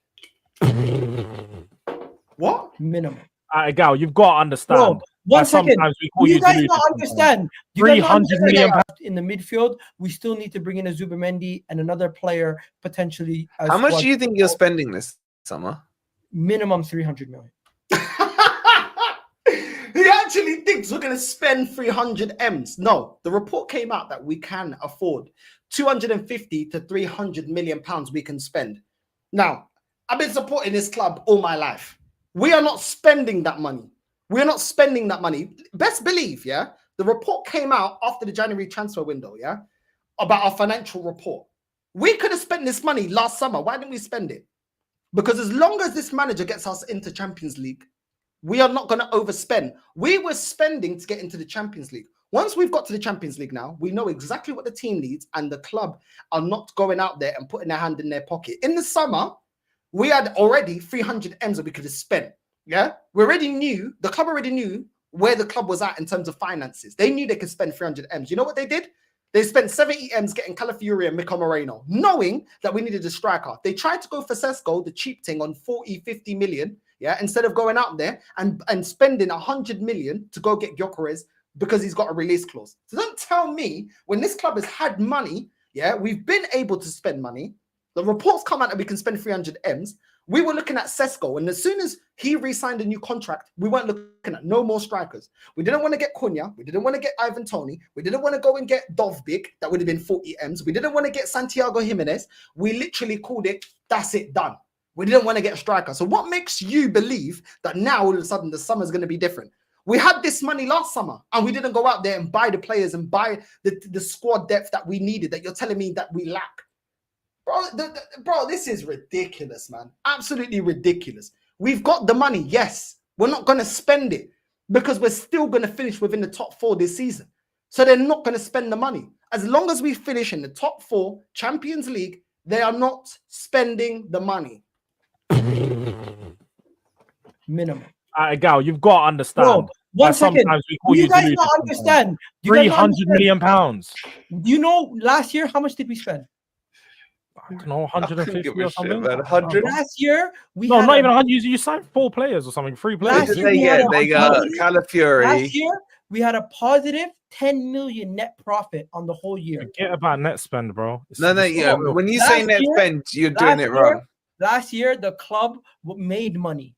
What? Minimum. Egal, you've got to understand. Bro, one second. Sometimes we call you guys not understand. 300 million in the midfield. We still need to bring in a Zubimendi and another player potentially. How much do you think you're spending this summer? Minimum 300 million. He actually thinks we're going to spend 300 M's. No, the report came out that we can afford 250 to 300 million pounds we can spend. Now, I've been supporting this club all my life. We are not spending that money. We're not spending that money. Best believe, yeah, the report came out after the January transfer window, yeah, about our financial report. We could have spent this money last summer. Why didn't we spend it? Because as long as this manager gets us into Champions League, we are not going to overspend. We were spending to get into the Champions League. Once we've got to the Champions League now, we know exactly what the team needs, and the club are not going out there and putting their hand in their pocket. In the summer, we had already 300 M's that we could have spent. Yeah, we already knew, the club already knew where the club was at in terms of finances. They knew they could spend 300 M's. You know what they did? They spent 70 M's getting Calafiori and Mikel Moreno, knowing that we needed a striker. They tried to go for Sesko, the cheap thing, on 40, 50 million. Yeah, instead of going out there and spending 100 million to go get Gyökeres because he's got a release clause. So don't tell me when this club has had money, yeah, we've been able to spend money. The reports come out that we can spend 300 M's. We were looking at Sesko, and as soon as he re-signed a new contract, we weren't looking at no more strikers. We didn't want to get Cunha. We didn't want to get Ivan Toney. We didn't want to go and get Dovbyk. That would have been 40 M's. We didn't want to get Santiago Jimenez. We literally called it, that's it, done. We didn't want to get a striker. So what makes you believe that now all of a sudden the summer's going to be different? We had this money last summer and we didn't go out there and buy the players and buy the squad depth that we needed, that you're telling me that we lack. Bro, this is ridiculous, man. Absolutely ridiculous. We've got the money, yes. We're not going to spend it because we're still going to finish within the top 4 this season. So they're not going to spend the money. As long as we finish in the top 4 Champions League, they are not spending the money. Minimum. Egal, you've got to understand. Bro, one second. Sometimes we call you guys not understand. 300 million pounds. You know, last year, how much did we spend? I don't know, 150 or something. 100. Last year, we no, had not even 100. You signed 4 players or something, 3 players. They got Calafiori. Last year, we had a positive 10 million net profit on the whole year. Forget about net spend, bro. Yeah. When you say net spend, you're doing it wrong. Last year, the club made money.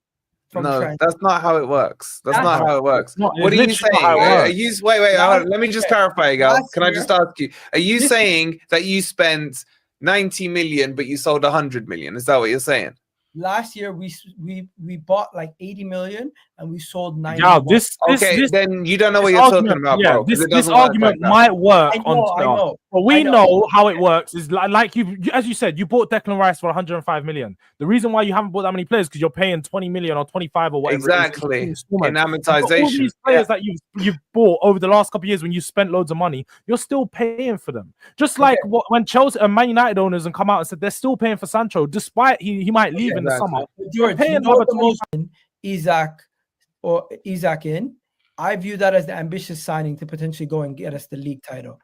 from No, Trent. that's not how it works. That's not how it works. Not- What are it's you literally saying? not how it Are works. you wait, hold on. Let me just clarify, Egal. last Can I year- just ask you? Are you this- saying that you spent 90 million but you sold 100 million? Is that what you're saying? Last year we bought like 80 million and we sold 90. Yeah, this Okay, this then you don't know what this you're talking argument- about, yeah, bro. 'cause This, it this doesn't work argument like that. might work I on know, I Twitter, know. but we I know. know how it works. Is like as you said, you bought Declan Rice for 105 million. The reason why you haven't bought that many players because you're paying 20 million or 25 or whatever. Exactly. It is in In installments. But all amortization. these players that you've bought over the last couple of years when you spent loads of money, you're still paying for them. Just like when Chelsea and Man United owners and come out and said they're still paying for Sancho, despite he might leave in the summer. George, paying you know another the most Isaac in. I view that as the ambitious signing to potentially go and get us the league title.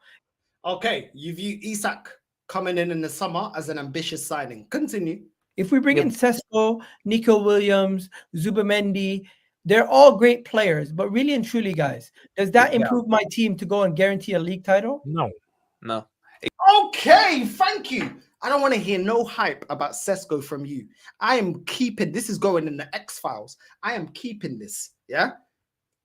Okay, you view Isak coming in the summer as an ambitious signing. Continue. If we bring in Sesko, Nico Williams, Zubamendi, they're all great players. But really and truly, guys, does that improve my team to go and guarantee a league title? No. Okay, thank you. I don't want to hear no hype about Sesko from you. I am keeping this is going in the X-Files. I am keeping this. Yeah.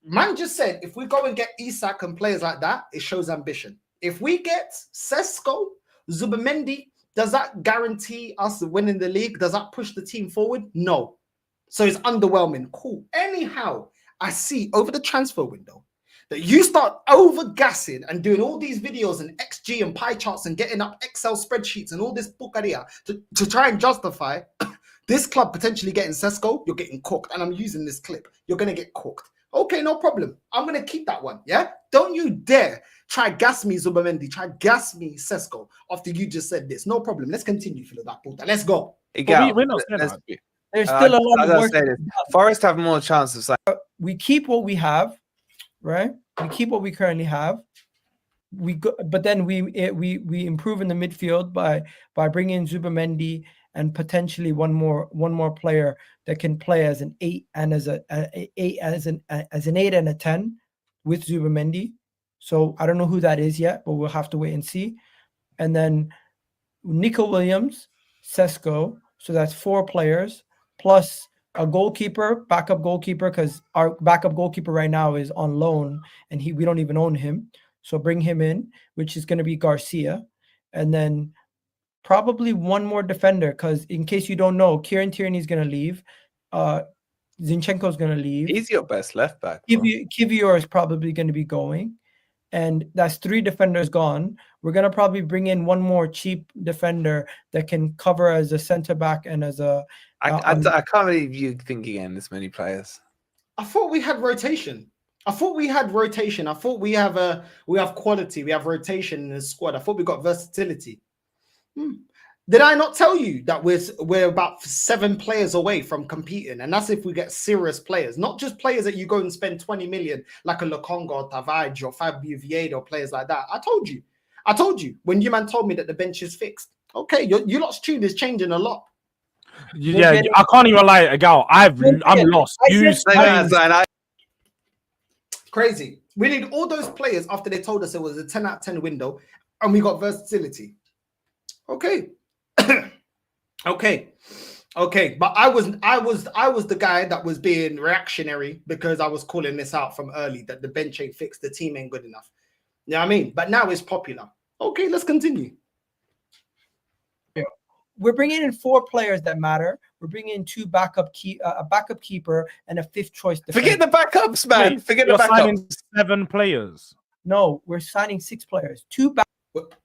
Man just said if we go and get Isak and players like that, it shows ambition. If we get Sesko, Zubamendi, does that guarantee us winning the league? Does that push the team forward? No. So it's underwhelming. Cool. Anyhow, I see over the transfer window that you start over-gassing and doing all these videos and XG and pie charts and getting up Excel spreadsheets and all this bucaria to try and justify this club potentially getting Sesko. You're getting cooked. And I'm using this clip. You're going to get cooked. Okay, no problem. I'm going to keep that one, yeah? Don't you dare try gas me Zubamendi, try gas me Sesko after you just said this. No problem. Let's continue, Philo da puta. Let's go. Egal, We're not saying that. There's still a lot of work. Forest have more chance of signing. We keep what we have, right? We keep what we currently have. We go, but then we improve in the midfield by bringing in Zubamendi and potentially one more player that can play as an 8 and as an 8 and a 10 with Zubamendi. So I don't know who that is yet, but we'll have to wait and see. And then Nico Williams, Sesko. So that's 4 players plus a goalkeeper, backup goalkeeper, because our backup goalkeeper right now is on loan and we don't even own him. So bring him in, which is going to be Garcia. And then probably one more defender, because in case you don't know, Kieran Tierney's going to leave. Zinchenko's going to leave. He's your best left back. Kivior is probably going to be going. And that's 3 defenders gone. We're going to probably bring in one more cheap defender that can cover as a center back and as a... I can't believe you think again this many players. I thought we had rotation. I thought we have quality. We have rotation in the squad. I thought we got versatility. Did I not tell you that we're about 7 players away from competing? And that's if we get serious players, not just players that you go and spend 20 million like a Lokonga or Tavares or Fabio Vieira or players like that. I told you when you man told me that the bench is fixed. Okay, you lot's tune is changing a lot. Yeah, I can't even lie, Egal. I'm lost. Crazy. We need all those players after they told us it was a 10 out of 10 window and we got versatility. Okay. Okay. But I was the guy that was being reactionary because I was calling this out from early that the bench ain't fixed, the team ain't good enough. You know what I mean? But now it's popular. Okay, let's continue. We're bringing in 4 players that matter. We're bringing in 2 backup a backup keeper and a 5th choice defender. Forget the backups, man. Forget the backups. 7 players. No, we're signing 6 players. 2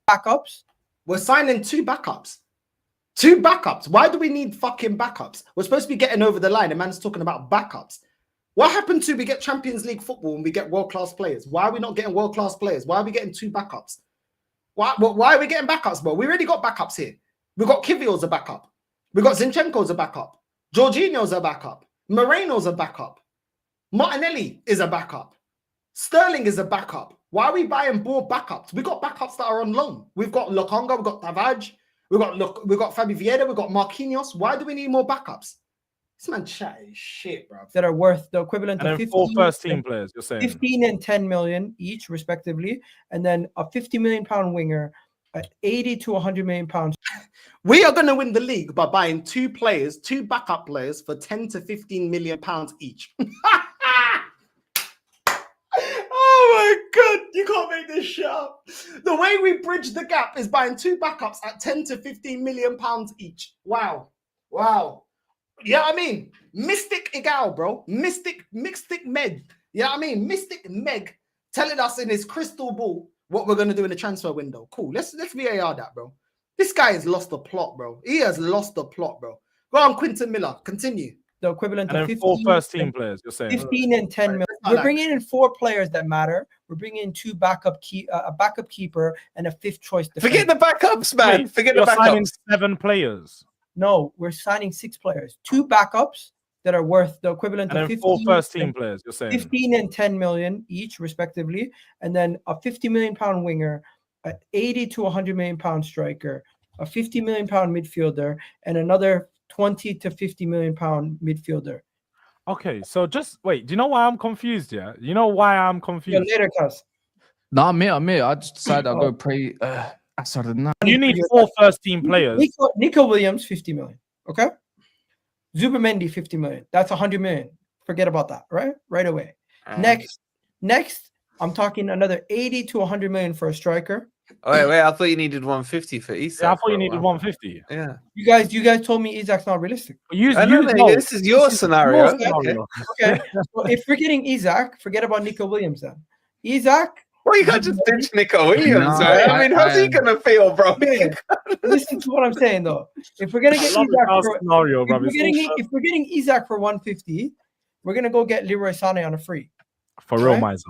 backups. We're signing 2 backups. 2 backups. Why do we need fucking backups? We're supposed to be getting over the line. The man's talking about backups. What happened to we get Champions League football and we get world-class players? Why are we not getting world-class players? Why are we getting 2 backups? Why are we getting backups, bro? We already got backups here. We got Kivior's a backup. We got Zinchenko's a backup. Jorginho's a backup. Moreno's a backup. Martinelli is a backup. Sterling is a backup. Why are we buying more backups? We got backups that are on loan. We've got Lokonga, we've got Tavares, we've got Fabio Vieira, we've got Marquinhos. Why do we need more backups? This man chatting shit, bro. That are worth the equivalent of 15 4 first-team players. You're saying 15 and 10 million each, respectively, and then a 50 million pound winger, at 80 to 100 million pounds. We are going to win the league by buying 2 players, 2 backup players for 10 to 15 million pounds each. Oh my God, you can't make this shit up. The way we bridge the gap is buying 2 backups at 10 to 15 million pounds each. Wow. Yeah, I mean, Mystic Egal, bro. Mystic Meg. Yeah, I mean, Mystic Meg telling us in his crystal ball what we're going to do in the transfer window. Cool. Let's VAR that, bro. This guy has lost the plot, bro. He has lost the plot, bro. Go on, Quinton Miller. Continue. The equivalent and of then 15 4 first-team players, you're saying? 15 and 10 million. We're bringing in 4 players that matter. We're bringing in 2 a backup keeper and a 5th choice defender. Forget the backups, man. Wait, Forget the you're signing backups. 7 players. No, we're signing 6 players. 2 backups that are worth the equivalent And of then 15 4 first-team players, you're saying? 15 and 10 million each, respectively. And then a 50 million pound winger, an 80 to 100 million pound striker, a 50 million pound midfielder, and another 20 to 50 million pound midfielder. Okay, so just wait. Do you know why I'm confused? Yeah, you know why I'm Yeah, confused. later, cuz. No, I'm here. I just decided I'll go pray. I started now. You need 4 first-team players. Nico Williams, 50 million. Okay. Zubamendi, 50 million. That's 100 million. Forget about that, right? Right away. Next, I'm talking another 80 to 100 million for a striker. Oh, wait, I thought you needed 150 for Isak. Yeah, I thought you needed 150. Yeah. You guys told me Isak's not realistic. This is your scenario. Okay. Well, if we're getting Isak, forget about Nico Williams then. Isak. Well, you can't just ditch Nico Williams, No, right? I mean, how's he gonna feel, bro? Yeah. Listen to what I'm saying though. If we're gonna get Isak if we're getting Isak for 150, we're gonna go get Leroy Sané on a free. For real, Miser.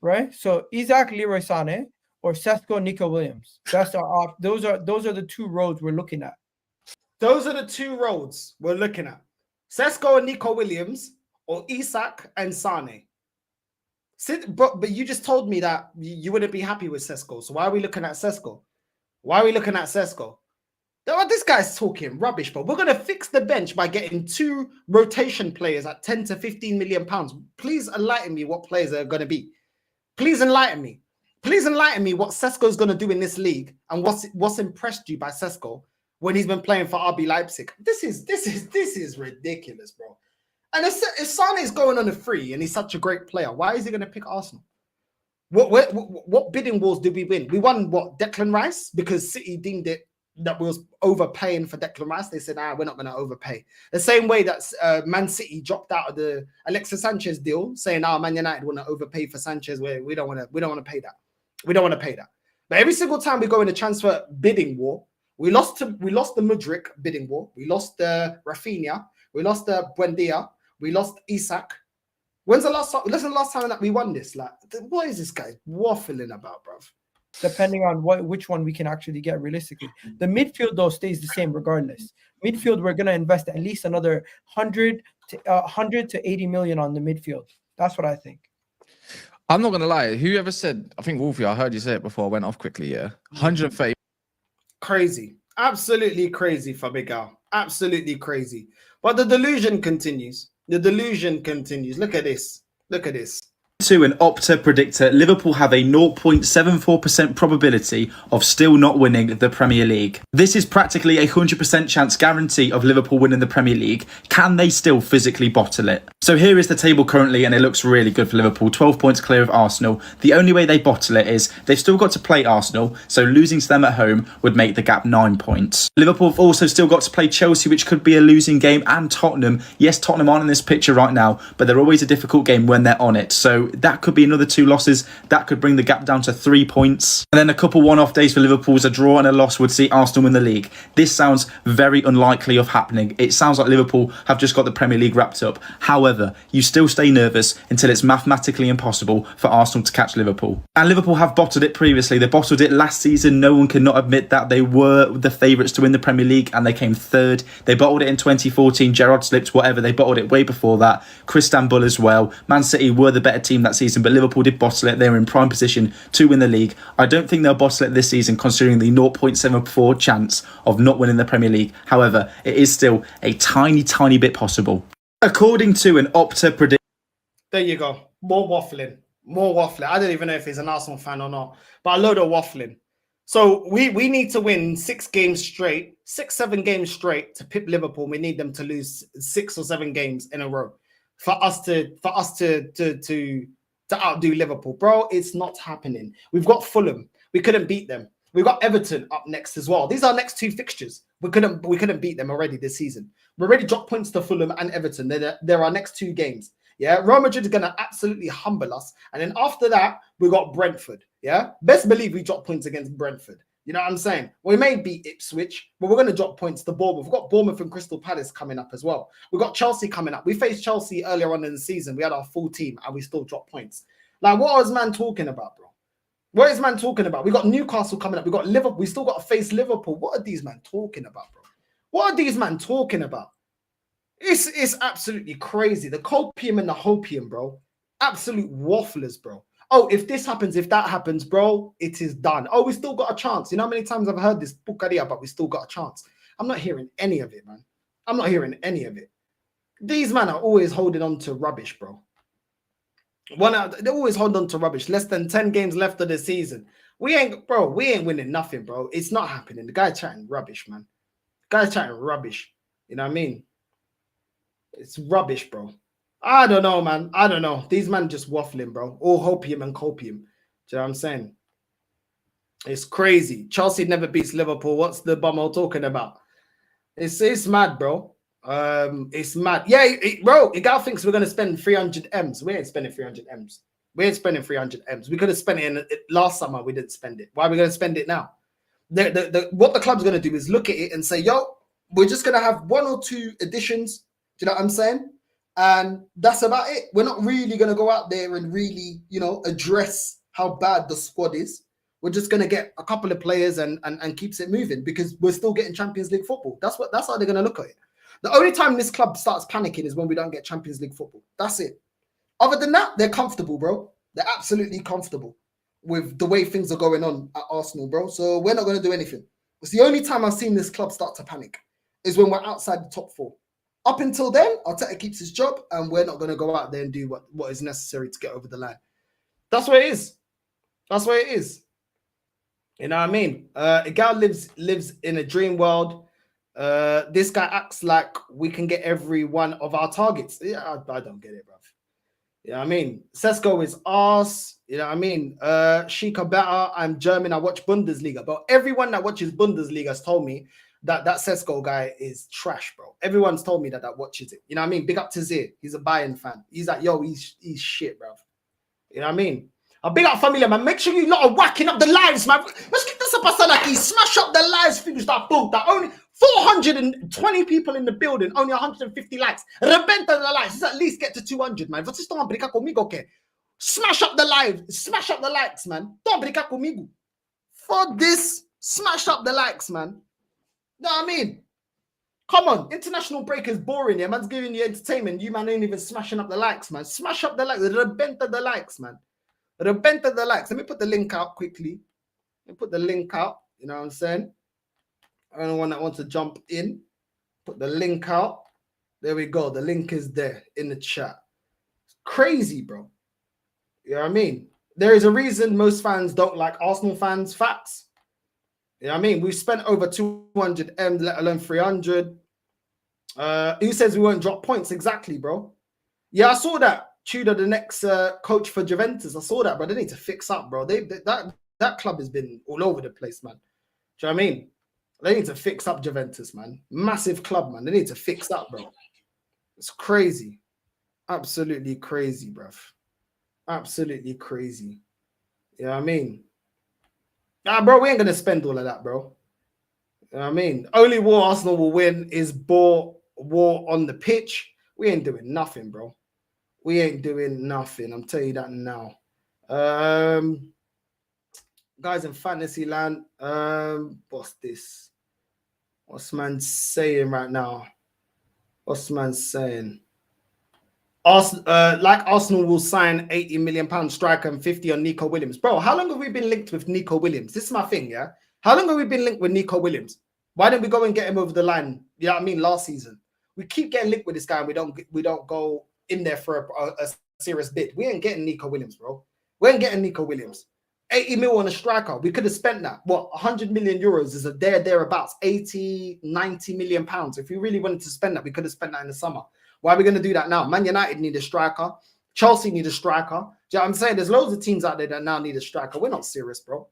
Right? So Isak, Leroy Sané, or Sesko, Nico Williams. That's our those are the 2 roads we're looking at. Those are the 2 roads we're looking at. Sesko and Nico Williams, or Isak and Sane. But you just told me that you wouldn't be happy with Sesko. So why are we looking at Sesko? This guy's talking rubbish, but we're going to fix the bench by getting 2 rotation players at 10 to 15 million pounds. Please enlighten me what players are going to be. Please enlighten me what Sesko's going to do in this league and what's impressed you by Sesko when he's been playing for RB Leipzig. This is ridiculous, bro. And if Sane's going on a free and he's such a great player, why is he going to pick Arsenal? What bidding wars did we win? We won what? Declan Rice? Because City deemed it that we was overpaying for Declan Rice. They said, we're not going to overpay. The same way that Man City dropped out of the Alexis Sanchez deal, saying, Man United want to overpay for Sanchez. We don't want to pay that. We don't want to pay that. But every single time we go in a transfer bidding war, we lost the Mudryk bidding war. We lost the Rafinha. We lost the Buendia. We lost Isak. When's the last time that we won this? Like, what is this guy waffling about, bruv? Depending on which one we can actually get realistically. The midfield, though, stays the same regardless. Midfield, we're going to invest at least another 100 to 80 million on the midfield. That's what I think. I'm not going to lie. Whoever said, I think Wolfie, I heard you say it before, I went off quickly, yeah. 130. Crazy. Absolutely crazy for Egal. Absolutely crazy. But the delusion continues. Look at this. To an Opta predictor, Liverpool have a 0.74% probability of still not winning the Premier League. This is practically a 100% chance guarantee of Liverpool winning the Premier League. Can they still physically bottle it? So here is the table currently, and it looks really good for Liverpool. 12 points clear of Arsenal. The only way they bottle it is they've still got to play Arsenal, so losing to them at home would make the gap 9 points. Liverpool have also still got to play Chelsea, which could be a losing game, and Tottenham. Yes, Tottenham aren't in this picture right now, but they're always a difficult game when they're on it. So that could be another 2 losses. That could bring the gap down to 3 points. And then a couple one-off days for Liverpool. A draw and a loss would see Arsenal win the league. This sounds very unlikely of happening. It sounds like Liverpool have just got the Premier League wrapped up. However, you still stay nervous until it's mathematically impossible for Arsenal to catch Liverpool. And Liverpool have bottled it previously. They bottled it last season. No one cannot admit that. They were the favourites to win the Premier League and they came 3rd. They bottled it in 2014. Gerrard slipped, whatever. They bottled it way before that. Istanbul as well. Man City were the better team that season, but Liverpool did bottle it. They were in prime position to win the league. I don't think they'll bottle it this season, considering the 0.74 chance of not winning the Premier League. However, it is still a tiny bit possible. According to an Opta prediction. There you go. More waffling. I don't even know if he's an Arsenal fan or not, but a load of waffling. So we need to win 6 games straight, 7 games straight to pip Liverpool. We need them to lose 6 or 7 games in a row for us to outdo Liverpool, bro. It's not happening. We've got Fulham. We couldn't beat them. We've got Everton up next as well. These are our next 2 fixtures. We couldn't beat them already this season. We already dropped points to Fulham and Everton. They're our next 2 games. Yeah, Real Madrid is gonna absolutely humble us, and then after that we got Brentford. Yeah, best believe we drop points against Brentford. You know what I'm saying? We may beat Ipswich, but we're gonna drop points to Bournemouth. We've got Bournemouth and Crystal Palace coming up as well. We've got Chelsea coming up. We faced Chelsea earlier on in the season. We had our full team, and we still dropped points. Like, what is man talking about, bro? What is man talking about? We got Newcastle coming up. We got Liverpool. We still got to face Liverpool. What are these man talking about, bro? What are these man talking about? It's absolutely crazy. The copium and the hopium, bro. Absolute wafflers, bro. Oh, if this happens, if that happens, bro, it is done. Oh, we still got a chance. You know how many times I've heard this bucaria, but we still got a chance. I'm not hearing any of it, man. I'm not hearing any of it. These men are always holding on to rubbish, bro. They always hold on to rubbish. Less than 10 games left of the season. We ain't winning nothing, bro. It's not happening. The guy chatting rubbish, man. The guy's chatting rubbish. You know what I mean? It's rubbish, bro. I don't know, man. I don't know. These men just waffling, bro. All hopium and copium. Do you know what I'm saying? It's crazy. Chelsea never beats Liverpool. What's the bumhole talking about? It's mad, bro. It's mad. Yeah, bro. Egal thinks we're gonna spend 300 M's. We ain't spending 300 M's. We ain't spending 300 M's. We could have spent it last summer. We didn't spend it. Why are we gonna spend it now? What the club's gonna do is look at it and say, yo, we're just gonna have 1 or 2 additions. Do you know what I'm saying? And that's about it. We're not really going to go out there and really, address how bad the squad is. We're just going to get a couple of players and keeps it moving because we're still getting Champions League football. That's how they're going to look at it. The only time this club starts panicking is when we don't get Champions League football. That's it. Other than that, they're comfortable, bro. They're absolutely comfortable with the way things are going on at Arsenal, bro. So we're not going to do anything. It's the only time I've seen this club start to panic is when we're outside the top 4. Up until then, Arteta keeps his job, and we're not going to go out there and do what is necessary to get over the line. That's what it is. That's what it is. You know what I mean? Egal lives in a dream world. This guy acts like we can get every one of our targets. Yeah, I don't get it, bruv. You know what I mean? Sesko is arse. You know what I mean? Shika better. I'm German. I watch Bundesliga. But everyone that watches Bundesliga has told me that Sesko guy is trash, bro. Everyone's told me that watches it. You know what I mean? Big up to Zir. He's a Bayern fan. He's like, yo, he's shit, bro. You know what I mean? A big up family, man. Make sure you lot are whacking up the lives, man. Let's get this up a smash up the lives, finish that book. That only 420 people in the building, only 150 likes. Rebenta the likes. Let's at least get to 200, man. Smash up the lives. Smash up the likes, man. Don't brinca comigo. For this, smash up the likes, man. You know what I mean? Come on, international break is boring. Yeah, man's giving you entertainment. You man ain't even smashing up the likes, man. Smash up the likes. Rebenta the likes, man. Rebenta the likes. Let me put the link out quickly. Let me put the link out. You know what I'm saying? Anyone that wants to jump in, put the link out. There we go. The link is there in the chat. It's crazy, bro. You know what I mean? There is a reason most fans don't like Arsenal fans. Facts. You know what I mean? We've spent over 200 M, let alone 300. Who says we won't drop points? Exactly, bro. Yeah, I saw that. Tudor, the next coach for Juventus. I saw that, bro. They need to fix up, bro. That club has been all over the place, man. Do you know what I mean? They need to fix up Juventus, man. Massive club, man. They need to fix up, bro. It's crazy. Absolutely crazy, bro. Absolutely crazy. You know what I mean? Nah, bro, we ain't going to spend all of that, bro. You know what I mean? Only war Arsenal will win is war on the pitch. We ain't doing nothing, bro. We ain't doing nothing. I'm telling you that now. Guys in fantasy land, what's this? What's man saying right now? What's man saying? Arsenal will sign £80 million striker and 50 on Nico Williams. Bro, how long have we been linked with Nico Williams? This is my thing, yeah? How long have we been linked with Nico Williams? Why didn't we go and get him over the line? You know what I mean? Last season. We keep getting linked with this guy and we don't go in there for a serious bid. We ain't getting Nico Williams, bro. We ain't getting Nico Williams. 80 mil on a striker. We could have spent that. What, 100 million euros is a thereabouts, 80, 90 million pounds. If we really wanted to spend that, we could have spent that in the summer. Why are we going to do that now? Man United need a striker. Chelsea need a striker. Do you know what I'm saying? There's loads of teams out there that now need a striker. We're not serious, bro.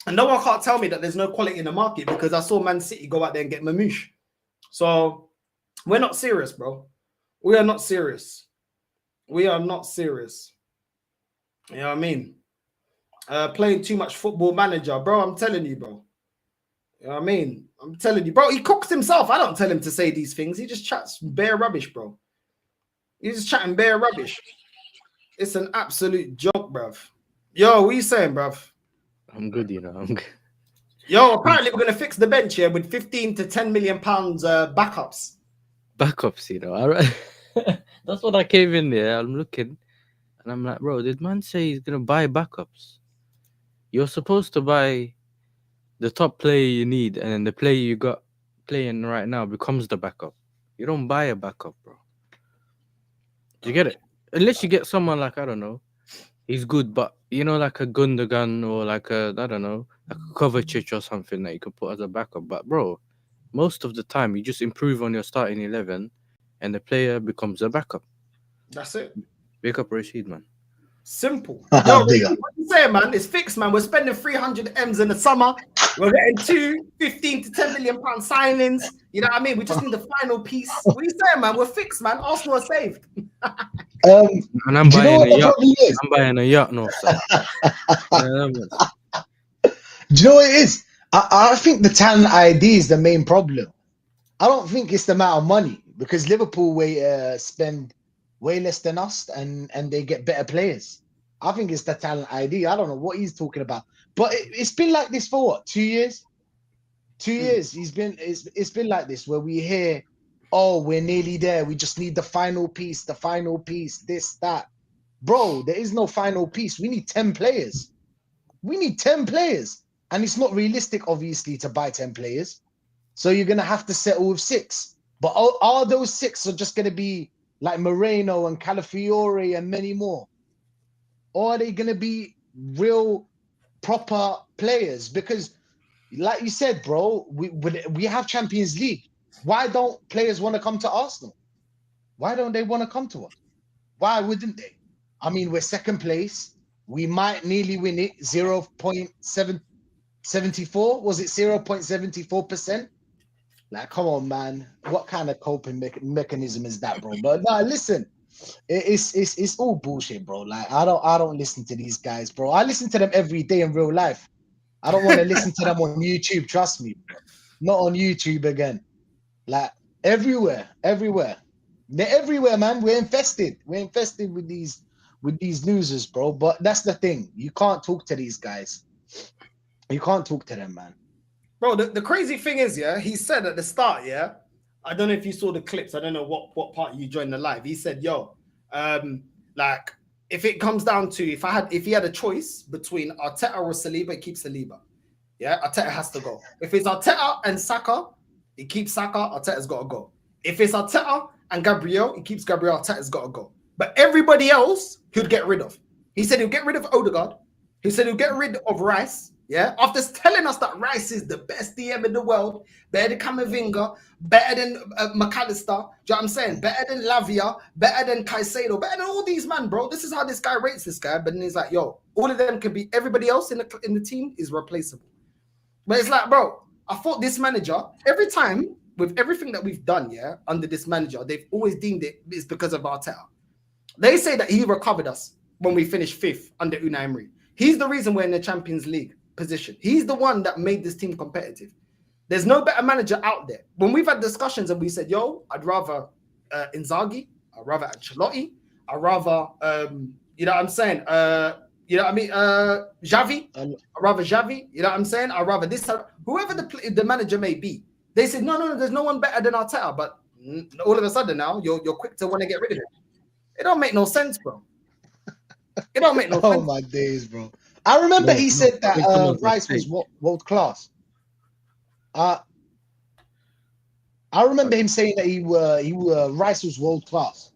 And no one can't tell me that there's no quality in the market because I saw Man City go out there and get Mamouche. So we're not serious, bro. We are not serious. We are not serious. You know what I mean? Playing too much Football Manager, bro. I'm telling you, bro. You know what I mean? I'm telling you, bro. He cooks himself. I don't tell him to say these things. He just chats bare rubbish, bro. He's just chatting bare rubbish. It's an absolute joke, bruv. Yo, what are you saying, bruv? I'm good, you know. I'm good. Yo, apparently we're gonna fix the bench here with 15 to 10 million pounds backups. Backups, you know. All right. That's what I came in there. I'm looking, and I'm like, bro, did man say he's gonna buy backups? You're supposed to buy the top player you need, and then the player you got playing right now becomes the backup. You don't buy a backup, bro. Do you get it? Unless you get someone like, I don't know, he's good, but you know, like a Gundogan or like a, I don't know, like a Kovacic or something that you could put as a backup. But bro, most of the time you just improve on your starting 11 and the player becomes a backup. That's it. Wake up, Rashid, man. Simple. Yo, what you saying, man? It's fixed, man. We're spending 300 M's in the summer. We're getting 15 to 10 million pound signings. You know what I mean? We just need the final piece. What are you saying, man? We're fixed, man. Arsenal are saved. And I'm buying a yacht. I'm buying a yacht, no, sir. Do you know what it is? I think the talent ID is the main problem. I don't think it's the amount of money because Liverpool spend way less than us and they get better players. I think it's the talent ID. I don't know what he's talking about. But it's been like this for what? 2 years? 2 years. It's been like this where we hear, oh, we're nearly there. We just need the final piece, this, that. Bro, there is no final piece. We need 10 players. We need 10 players. And it's not realistic, obviously, to buy 10 players. So you're going to have to settle with 6. But all those 6 are just going to be like Moreno and Calafiore and many more? Or are they going to be real proper players? Because like you said, bro, we have Champions League. Why don't players want to come to Arsenal? Why don't they want to come to us? Why wouldn't they? I mean, we're second place. We might nearly win it. 0.74. Was it 0.74%? Like, come on, man. What kind of coping mechanism is that, bro? But no, listen, it's all bullshit, bro. Like, I don't listen to these guys, bro. I listen to them every day in real life. I don't want to listen to them on YouTube. Trust me, bro. Not on YouTube again. Like everywhere. They're everywhere, man. We're infested. We're infested with these losers, bro. But that's the thing. You can't talk to these guys. You can't talk to them, man. Bro, the crazy thing is, yeah, he said at the start, yeah, I don't know if you saw the clips. I don't know what part you joined the live. He said, yo, like, if it comes down to if he had a choice between Arteta or Saliba, he keeps Saliba. Yeah, Arteta has to go. If it's Arteta and Saka, he keeps Saka, Arteta's got to go. If it's Arteta and Gabriel, he keeps Gabriel, Arteta's got to go. But everybody else, he'd get rid of. He said he'll get rid of Odegaard. He said he'll get rid of Rice. Yeah, after telling us that Rice is the best DM in the world, better than Camavinga, better than McAllister, do you know what I'm saying? Better than Lavia, better than Caicedo, better than all these, man, bro. This is how this guy rates this guy. But then he's like, yo, all of them can be, everybody else in the team is replaceable. But it's like, bro, I thought this manager, every time with everything that we've done, yeah, under this manager, they've always deemed it's because of Arteta. They say that he recovered us when we finished 5th under Unai Emery. He's the reason we're in the Champions League position. He's the one that made this team competitive. There's no better manager out there. When we've had discussions and we said, yo, I'd rather Inzaghi, I'd rather Ancelotti, I'd rather, you know what I'm saying? You know what I mean? Xavi, I'd rather Xavi, you know what I'm saying? I'd rather this, whoever the manager may be. They said, no, there's no one better than Arteta. But all of a sudden now, you're quick to want to get rid of him. It don't make no sense, bro. It don't make no sense. Oh my days, bro. I remember he said that Rice was world class. I remember him saying that Rice was world class.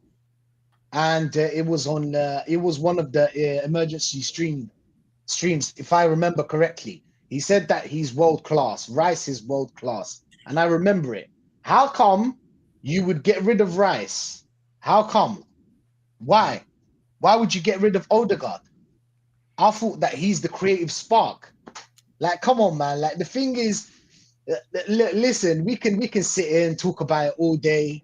and it was on. It was one of the emergency streams, if I remember correctly. He said that he's world class. Rice is world class, and I remember it. How come you would get rid of Rice? How come? Why? Why would you get rid of Odegaard? I thought that he's the creative spark. Like, come on, man. Like, the thing is, listen, we can sit here and talk about it all day.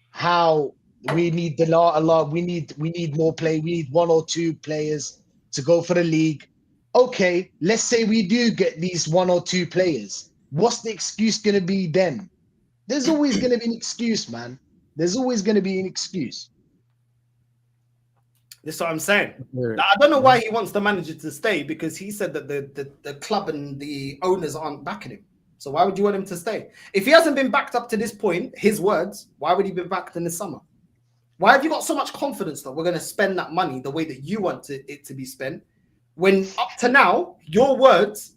How we need a lot. We need more play. We need 1 or 2 players to go for the league. Okay, let's say we do get these 1 or 2 players. What's the excuse gonna be then? There's always gonna be an excuse, man. There's always gonna be an excuse. This is what I'm saying. Yeah. Now, I don't know why he wants the manager to stay, because he said that the club and the owners aren't backing him. So why would you want him to stay? If he hasn't been backed up to this point, his words, why would he be backed in the summer? Why have you got so much confidence that we're going to spend that money the way that you want it to be spent? When up to now, your words,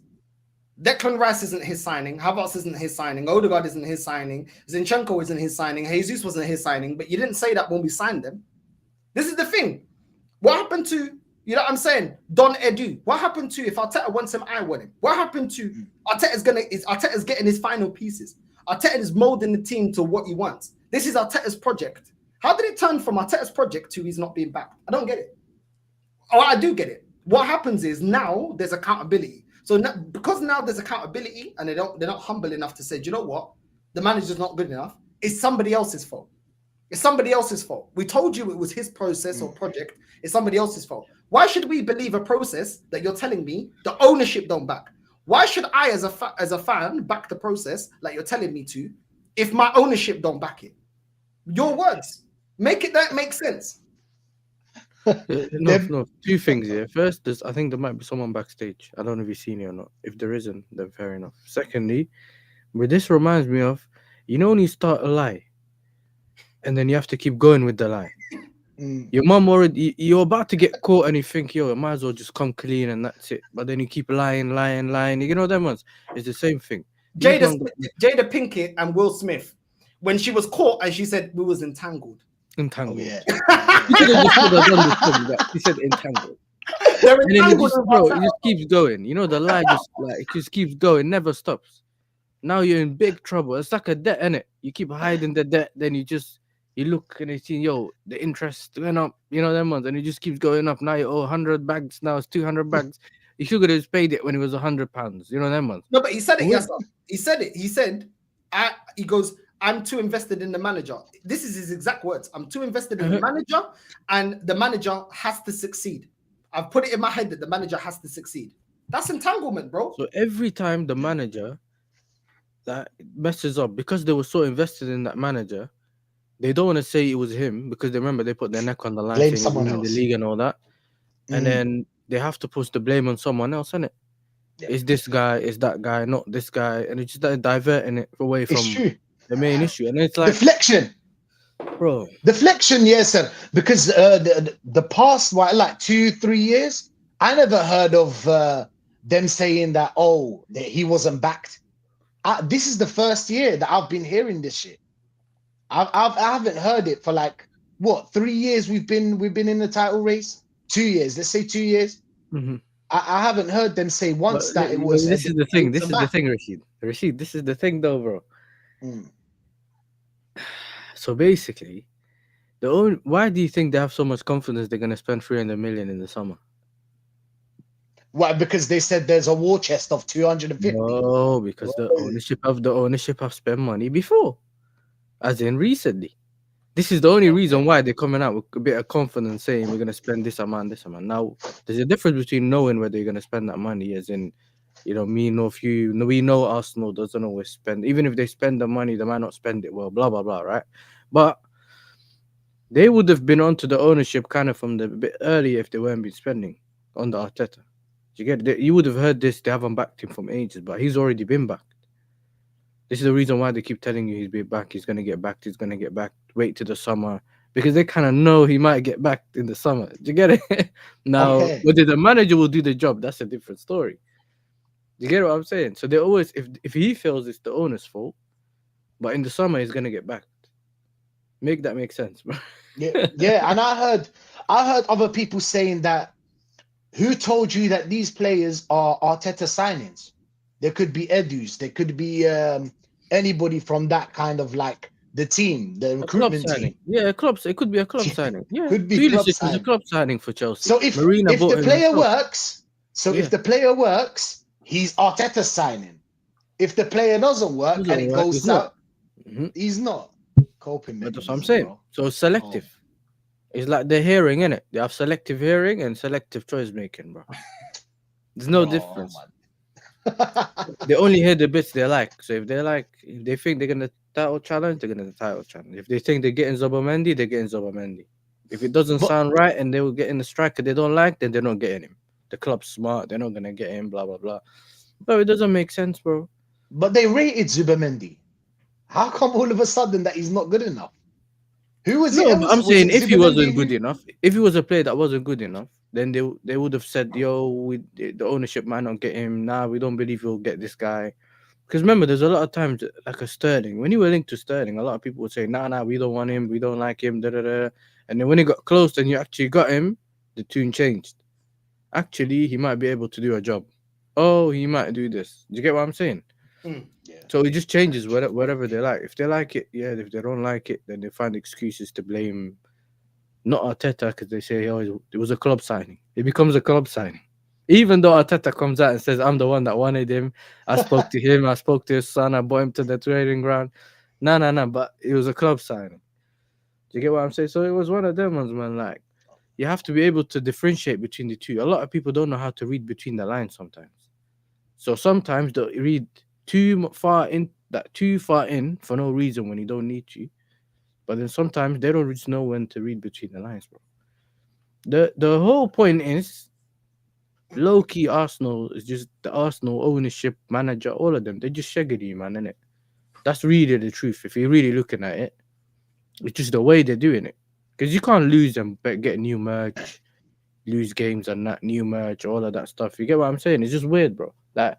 Declan Rice isn't his signing, Havertz isn't his signing, Odegaard isn't his signing, Zinchenko isn't his signing, Jesus wasn't his signing, but you didn't say that when we signed them. This is the thing. What happened to, you know what I'm saying, Don Edu? What happened to, if Arteta wants him, I want him? What happened to Arteta's getting his final pieces? Arteta is molding the team to what he wants. This is Arteta's project. How did it turn from Arteta's project to he's not being backed? I don't get it. Oh, I do get it. What happens is now there's accountability. So now, because now there's accountability and they're not humble enough to say, do you know what? The manager's not good enough. It's somebody else's fault. It's somebody else's fault. We told you it was his process or project. It's somebody else's fault. Why should we believe a process that you're telling me the ownership don't back? Why should I, as a fan, back the process like you're telling me to, if my ownership don't back it? Your words. Make it that make sense. No, 2 things here. First, I think there might be someone backstage. I don't know if you've seen it or not. If there isn't, then fair enough. Secondly, where this reminds me of, you know when you start a lie, and then you have to keep going with the lie. Your mum already, you're about to get caught and you think, yo, I might as well just come clean and that's it. But then you keep lying. You know them ones? It's the same thing. Jada Pinkett and Will Smith, when she was caught and she said we was entangled. Entangled. Oh, yeah. You could have just done this thing, but he said entangled. They're And then entangled. it just keeps going. You know, the lie it just keeps going, never stops. Now you're in big trouble. It's like a debt, innit? You keep hiding the debt, then you look and you see, yo, the interest went up, you know, them ones, and it just keeps going up. Now you owe 100 bags, now it's 200 bags. You should have just paid it when it was £100, you know, them ones. No, but he said it, yes, sir. He said it. He said, he goes, I'm too invested in the manager. This is his exact words. I'm too invested in the manager, and the manager has to succeed. I've put it in my head that the manager has to succeed. That's entanglement, bro. So every time the manager that messes up, because they were so invested in that manager, they don't want to say it was him, because they remember they put their neck on the line, Blame saying someone in the else. league and all that, and then they have to push the blame on someone else, innit? Yeah. It's this guy, it's that guy, not this guy, and it's just diverting it away from It's true. the main issue. And it's like, Deflection. bro, Deflection, yes, sir. Because the past, what, like 2-3 years, I never heard of them saying that, that he wasn't backed. This is the first year that I've been hearing this shit. I haven't heard it for like, what, 3 years we've been in the title race? 2 years, let's say 2 years. I haven't heard them say once that it was. This is the thing. This is the thing, Rashid. Rashid, this is the thing, though, bro. So basically, why do you think they have so much confidence they're gonna spend 300 million in the summer? Why? Because they said there's a war chest of 250. No, because the ownership have spent money before, as in recently. This is the only reason why they're coming out with a bit of confidence, saying we're gonna spend this amount, this amount. Now, there's a difference between knowing whether you're gonna spend that money, as in, you know, we know Arsenal doesn't always spend. Even if they spend the money, they might not spend it well, blah blah blah, right? But they would have been onto the ownership kind of from the bit earlier if they weren't been spending on the Arteta. You get it? You would have heard this. They haven't backed him from ages, but he's already been backed. This is the reason why they keep telling you he's been back. He's gonna get back. He's gonna get back. Wait till the summer, because they kind of know he might get back in the summer. Do you get it? Now, whether the manager will do the job, that's a different story. You get what I'm saying? So they always, if he feels it's the owner's fault, but in the summer he's gonna get backed. Make that make sense, bro? Yeah, and I heard other people saying that. Who told you that these players are Arteta signings? There could be Edus, there could be anybody from that kind of like the team, the A club recruitment signing. team. Yeah, it could be a club signing. Yeah, Could be club Pulisic was a signing. club signing for Chelsea. So if Marina if bought the him player himself. works, Yeah. if the player works, he's Arteta signing. If the player doesn't work Doesn't and it work, goes he's not. south, Mhm. he's not coping But that's what I'm mechanism, saying. bro. So selective. It's like the hearing, innit? They have selective hearing and selective choice making, bro. There's no Bro, difference. man. They only hear the bits they like. So if they think they're gonna title challenge, they're gonna title challenge. If they think they're getting Zobamendi, they're getting Zobamendi. If it doesn't But- sound right and they will get in the striker they don't like, then they're not getting him. The club's smart, they're not gonna get him, blah blah blah. But it doesn't make sense, bro. But they rated Zubamendi. How come all of a sudden that he's not good enough? Who was it? No, but else? I'm Was saying it if he Zubimendi wasn't who- good enough, if he was a player that wasn't good enough, then they would have said, "Yo, the ownership might not get him. Nah, we don't believe we'll get this guy." Because remember, there's a lot of times like a Sterling. When you were linked to Sterling, a lot of people would say, "Nah, we don't want him. We don't like him." Da da da. And then when he got close and you actually got him, the tune changed. Actually, he might be able to do a job. Oh, he might do this. Do you get what I'm saying? Yeah. So it just changes whatever they like. If they like it, yeah. If they don't like it, then they find excuses to blame not Arteta because they say, oh, it was a club signing. It becomes a club signing. Even though Arteta comes out and says, I'm the one that wanted him. I spoke to him. I spoke to his son. I brought him to the training ground. No. But it was a club signing. Do you get what I'm saying? So it was one of them ones, man. Like, you have to be able to differentiate between the two. A lot of people don't know how to read between the lines sometimes. So sometimes they'll read too far in for no reason when you don't need to. But then sometimes they don't just know when to read between the lines, bro. The whole point is low-key Arsenal is just the Arsenal ownership, manager, all of them. They're just shagging you, man, innit? That's really the truth. If you're really looking at it, it's just the way they're doing it. Because you can't lose and get new merch, lose games and that new merch, all of that stuff. You get what I'm saying? It's just weird, bro. Like,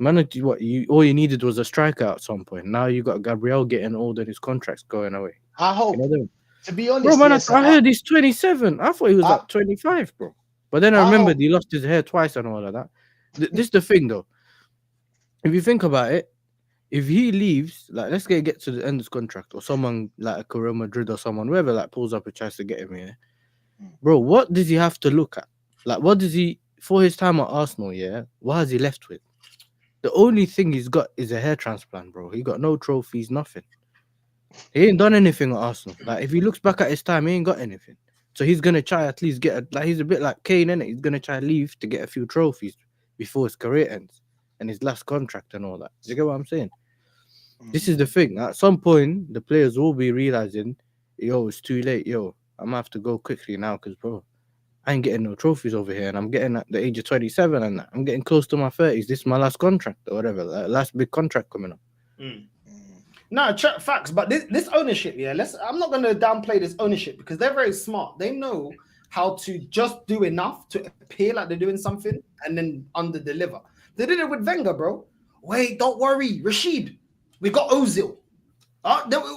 all you needed was a striker at some point. Now you got Gabriel getting older, his contract's going away. I hope. You know, To be honest, bro, man, yes, I heard he's 27. I thought he was I- like 25, bro. But then I I remembered hope- he lost his hair twice and all of that. This is the thing, though. If you think about it, if he leaves, like, let's get to the end of his contract, or someone like a Real Madrid or someone, whoever, like, pulls up and tries to get him here, bro, what does he have to look at? Like, what does he, for his time at Arsenal, yeah, what has he left with? The only thing he's got is a hair transplant, bro. He got no trophies, nothing. He ain't done anything at Arsenal. Like, if he looks back at his time, he ain't got anything. So he's gonna try at least get he's a bit like Kane, innit? He's gonna try leave to get a few trophies before his career ends and his last contract and all that. Do you get what I'm saying? This is the thing. At some point, the players will be realizing, yo, it's too late. Yo, I'm gonna have to go quickly now because, bro, I ain't getting no trophies over here, and I'm getting at the age of 27, and I'm getting close to my 30s. This is my last contract or whatever, last big contract coming up. No, facts. But this ownership, yeah. I'm not going to downplay this ownership because they're very smart. They know how to just do enough to appear like they're doing something and then under deliver. They did it with Wenger, bro. Wait, don't worry, Rashid. We got Ozil.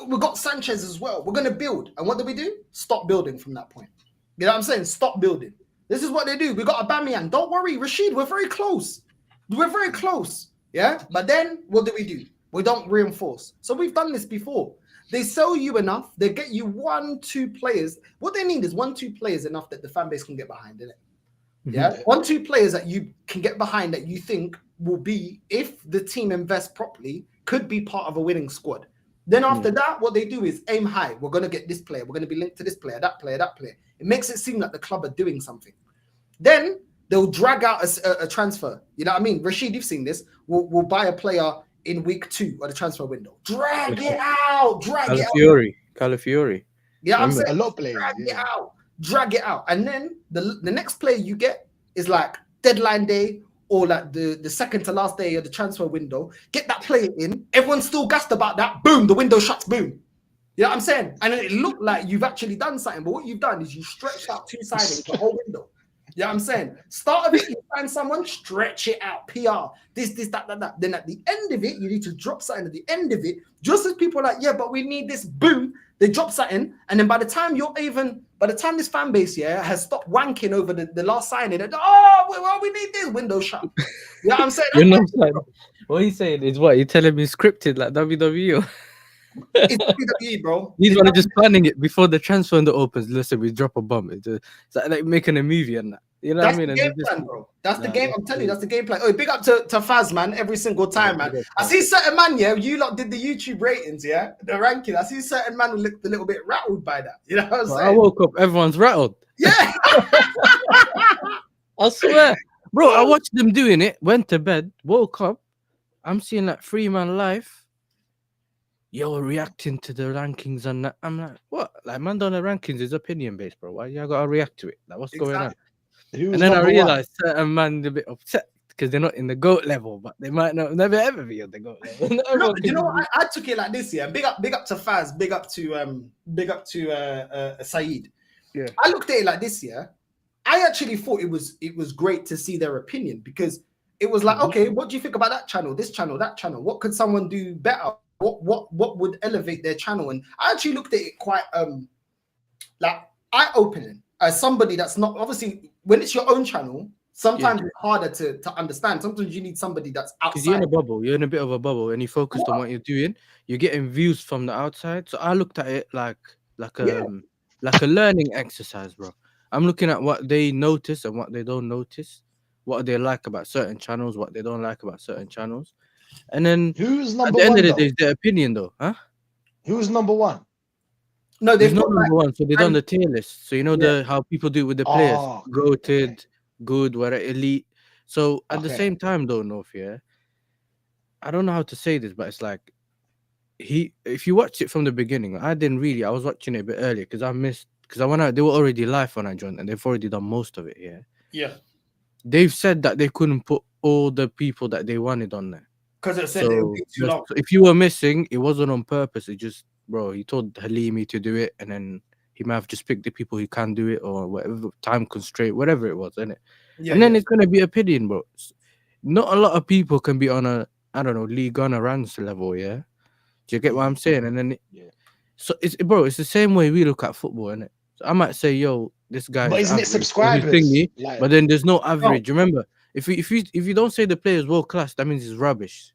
We got Sanchez as well. We're going to build. And what do we do? Stop building from that point. You know what I'm saying? Stop building. This is what they do. We got Aubameyang. Don't worry, Rashid. We're very close. We're very close. Yeah. But then what do? We don't reinforce. So we've done this before. They sell you enough. They get you 1-2 players. What they need is 1-2 players enough that the fan base can get behind, isn't it? Yeah. 1-2 players that you can get behind that you think will be, if the team invests properly, could be part of a winning squad. Then after that, what they do is aim high. We're going to get this player. We're going to be linked to this player, that player, that player. It makes it seem like the club are doing something. Then they'll drag out a transfer. You know what I mean? Rashid, you've seen this. We'll buy a player in week 2 of the transfer window. Drag it out. Calafiori. Yeah, I'm saying a lot of players. Drag it out. And then the next player you get is like deadline day or like the second to last day of the transfer window. Get that player in. Everyone's still gassed about that. Boom, the window shuts. Boom. You know what I'm saying? And it looked like you've actually done something, but what you've done is you stretched out 2 signings the whole window. You know what I'm saying? Start of it, you find someone, stretch it out, PR, this, that. Then at the end of it, you need to drop something at the end of it. Just as people are like, yeah, but we need this, boom, they drop something. And then by the time this fan base, has stopped wanking over the last signing, we need this window shut. You know what I'm saying? You're not saying, what he's saying is what? You're telling me scripted like WWE? It's WWE, bro. These are just planning it before the transfer window opens. Listen, we drop a bomb. It's like making a movie and that. You know that's what I mean? The game plan, bro. That's the game. I'm telling you, that's the game plan. Oh, big up to Faz, man. Every single time, man. I see certain man, you lot did the YouTube ratings, the ranking. I see certain man who looked a little bit rattled by that. You know what I'm saying? I woke up, everyone's rattled. Yeah. I swear. Bro, I watched them doing it, went to bed, woke up. I'm seeing that 3-man live. You're reacting to the rankings and that. I'm like, what? Like, man, on the rankings is opinion based, bro. Why you gotta react to it? Like, what's going on? And then I realized certain man a bit upset because they're not in the GOAT level, but they might not never ever be on the GOAT level. You know what? I took it like this, Big up to Faz, big up to Saeed. Yeah. I looked at it like this, I actually thought it was great to see their opinion because it was like, okay, what do you think about that channel, this channel, that channel? What could someone do better? What would elevate their channel? And I actually looked at it quite like eye-opening as somebody that's not, obviously when it's your own channel, sometimes it's harder to understand. Sometimes you need somebody that's outside. Because you're in a bubble, you're in a bit of a bubble, and you focused on what you're doing. You're getting views from the outside. So I looked at it like a learning exercise, bro. I'm looking at what they notice and what they don't notice, what they like about certain channels, what they don't like about certain channels. And then who's number at the end one, of the day, it's their opinion, though, huh? Who's number one? No, there's not number one. So they've done the tier list. So you know how people do it with the players, goated, good, whatever, elite. So at the same time, though, North, I don't know how to say this, but it's like if you watch it from the beginning, I was watching it a bit earlier because I went out, they were already live when I joined, and they've already done most of it. Yeah. They've said that they couldn't put all the people that they wanted on there. Because it said it would be too long. So if you were missing, it wasn't on purpose. It just, bro, he told Halimi to do it, and then he might have just picked the people who can do it or whatever, time constraint, whatever it was, innit? Yeah, and then it's going to be opinion, bro. Not a lot of people can be on a, I don't know, League on a Rans level, yeah? Do you get what I'm saying? And then, so it's the same way we look at football, innit? So I might say, yo, this guy. But isn't it subscribers? Thingy, but then there's no average. Remember, if you don't say the player is world class, that means it's rubbish.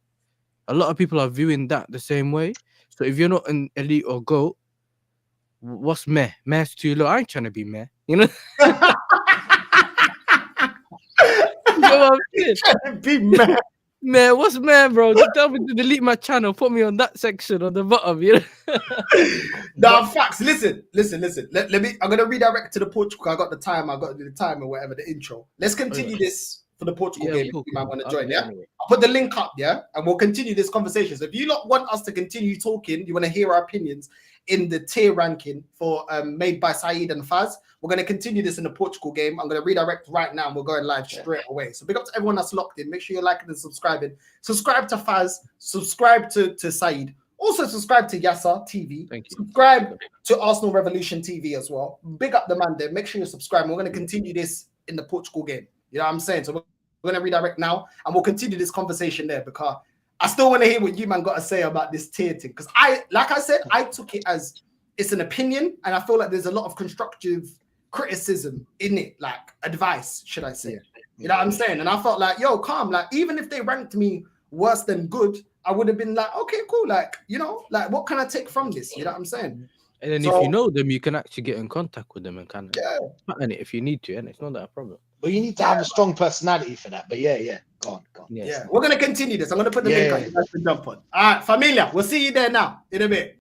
A lot of people are viewing that the same way. So if you're not an elite or GOAT, what's meh? Meh's too low. I ain't trying to be meh, you know? You know what I'm saying? Trying to be meh. Meh, what's meh, bro? Just tell me to delete my channel, put me on that section on the bottom, you know? No, facts. Listen. Let me. I'm gonna redirect to the Portugal. I got the time. I got the time or whatever, the intro. Let's continue this for the Portugal game. Cool. If you might want to join, Anyway. I'll put the link up, and we'll continue this conversation. So if you lot want us to continue talking, you want to hear our opinions in the tier ranking for made by Saeed and Faz, we're going to continue this in the Portugal game. I'm going to redirect right now and we're going live straight away. So big up to everyone that's locked in. Make sure you're liking and subscribing. Subscribe to Faz, subscribe to Saeed. Also subscribe to Yasser TV. Thank you. Subscribe to Arsenal Revolution TV as well. Big up the man there. Make sure you subscribe. We're going to continue this in the Portugal game. You know what I'm saying? So we're going to redirect now and we'll continue this conversation there because I still want to hear what you man got to say about this tier thing. Because like I said, I took it as it's an opinion and I feel like there's a lot of constructive criticism in it, like advice, should I say. You know what I'm saying? And I felt like, yo, calm. Like, even if they ranked me worse than good, I would have been like, okay, cool. Like, you know, like what can I take from this? You know what I'm saying? And then if you know them, you can actually get in contact with them and kind of pattern it if you need to, and it's not that a problem. But you need to have a strong personality for that. But go on. Yes. We're gonna continue this. I'm gonna put the link on. You guys can jump on. All right, familia. We'll see you there now in a bit.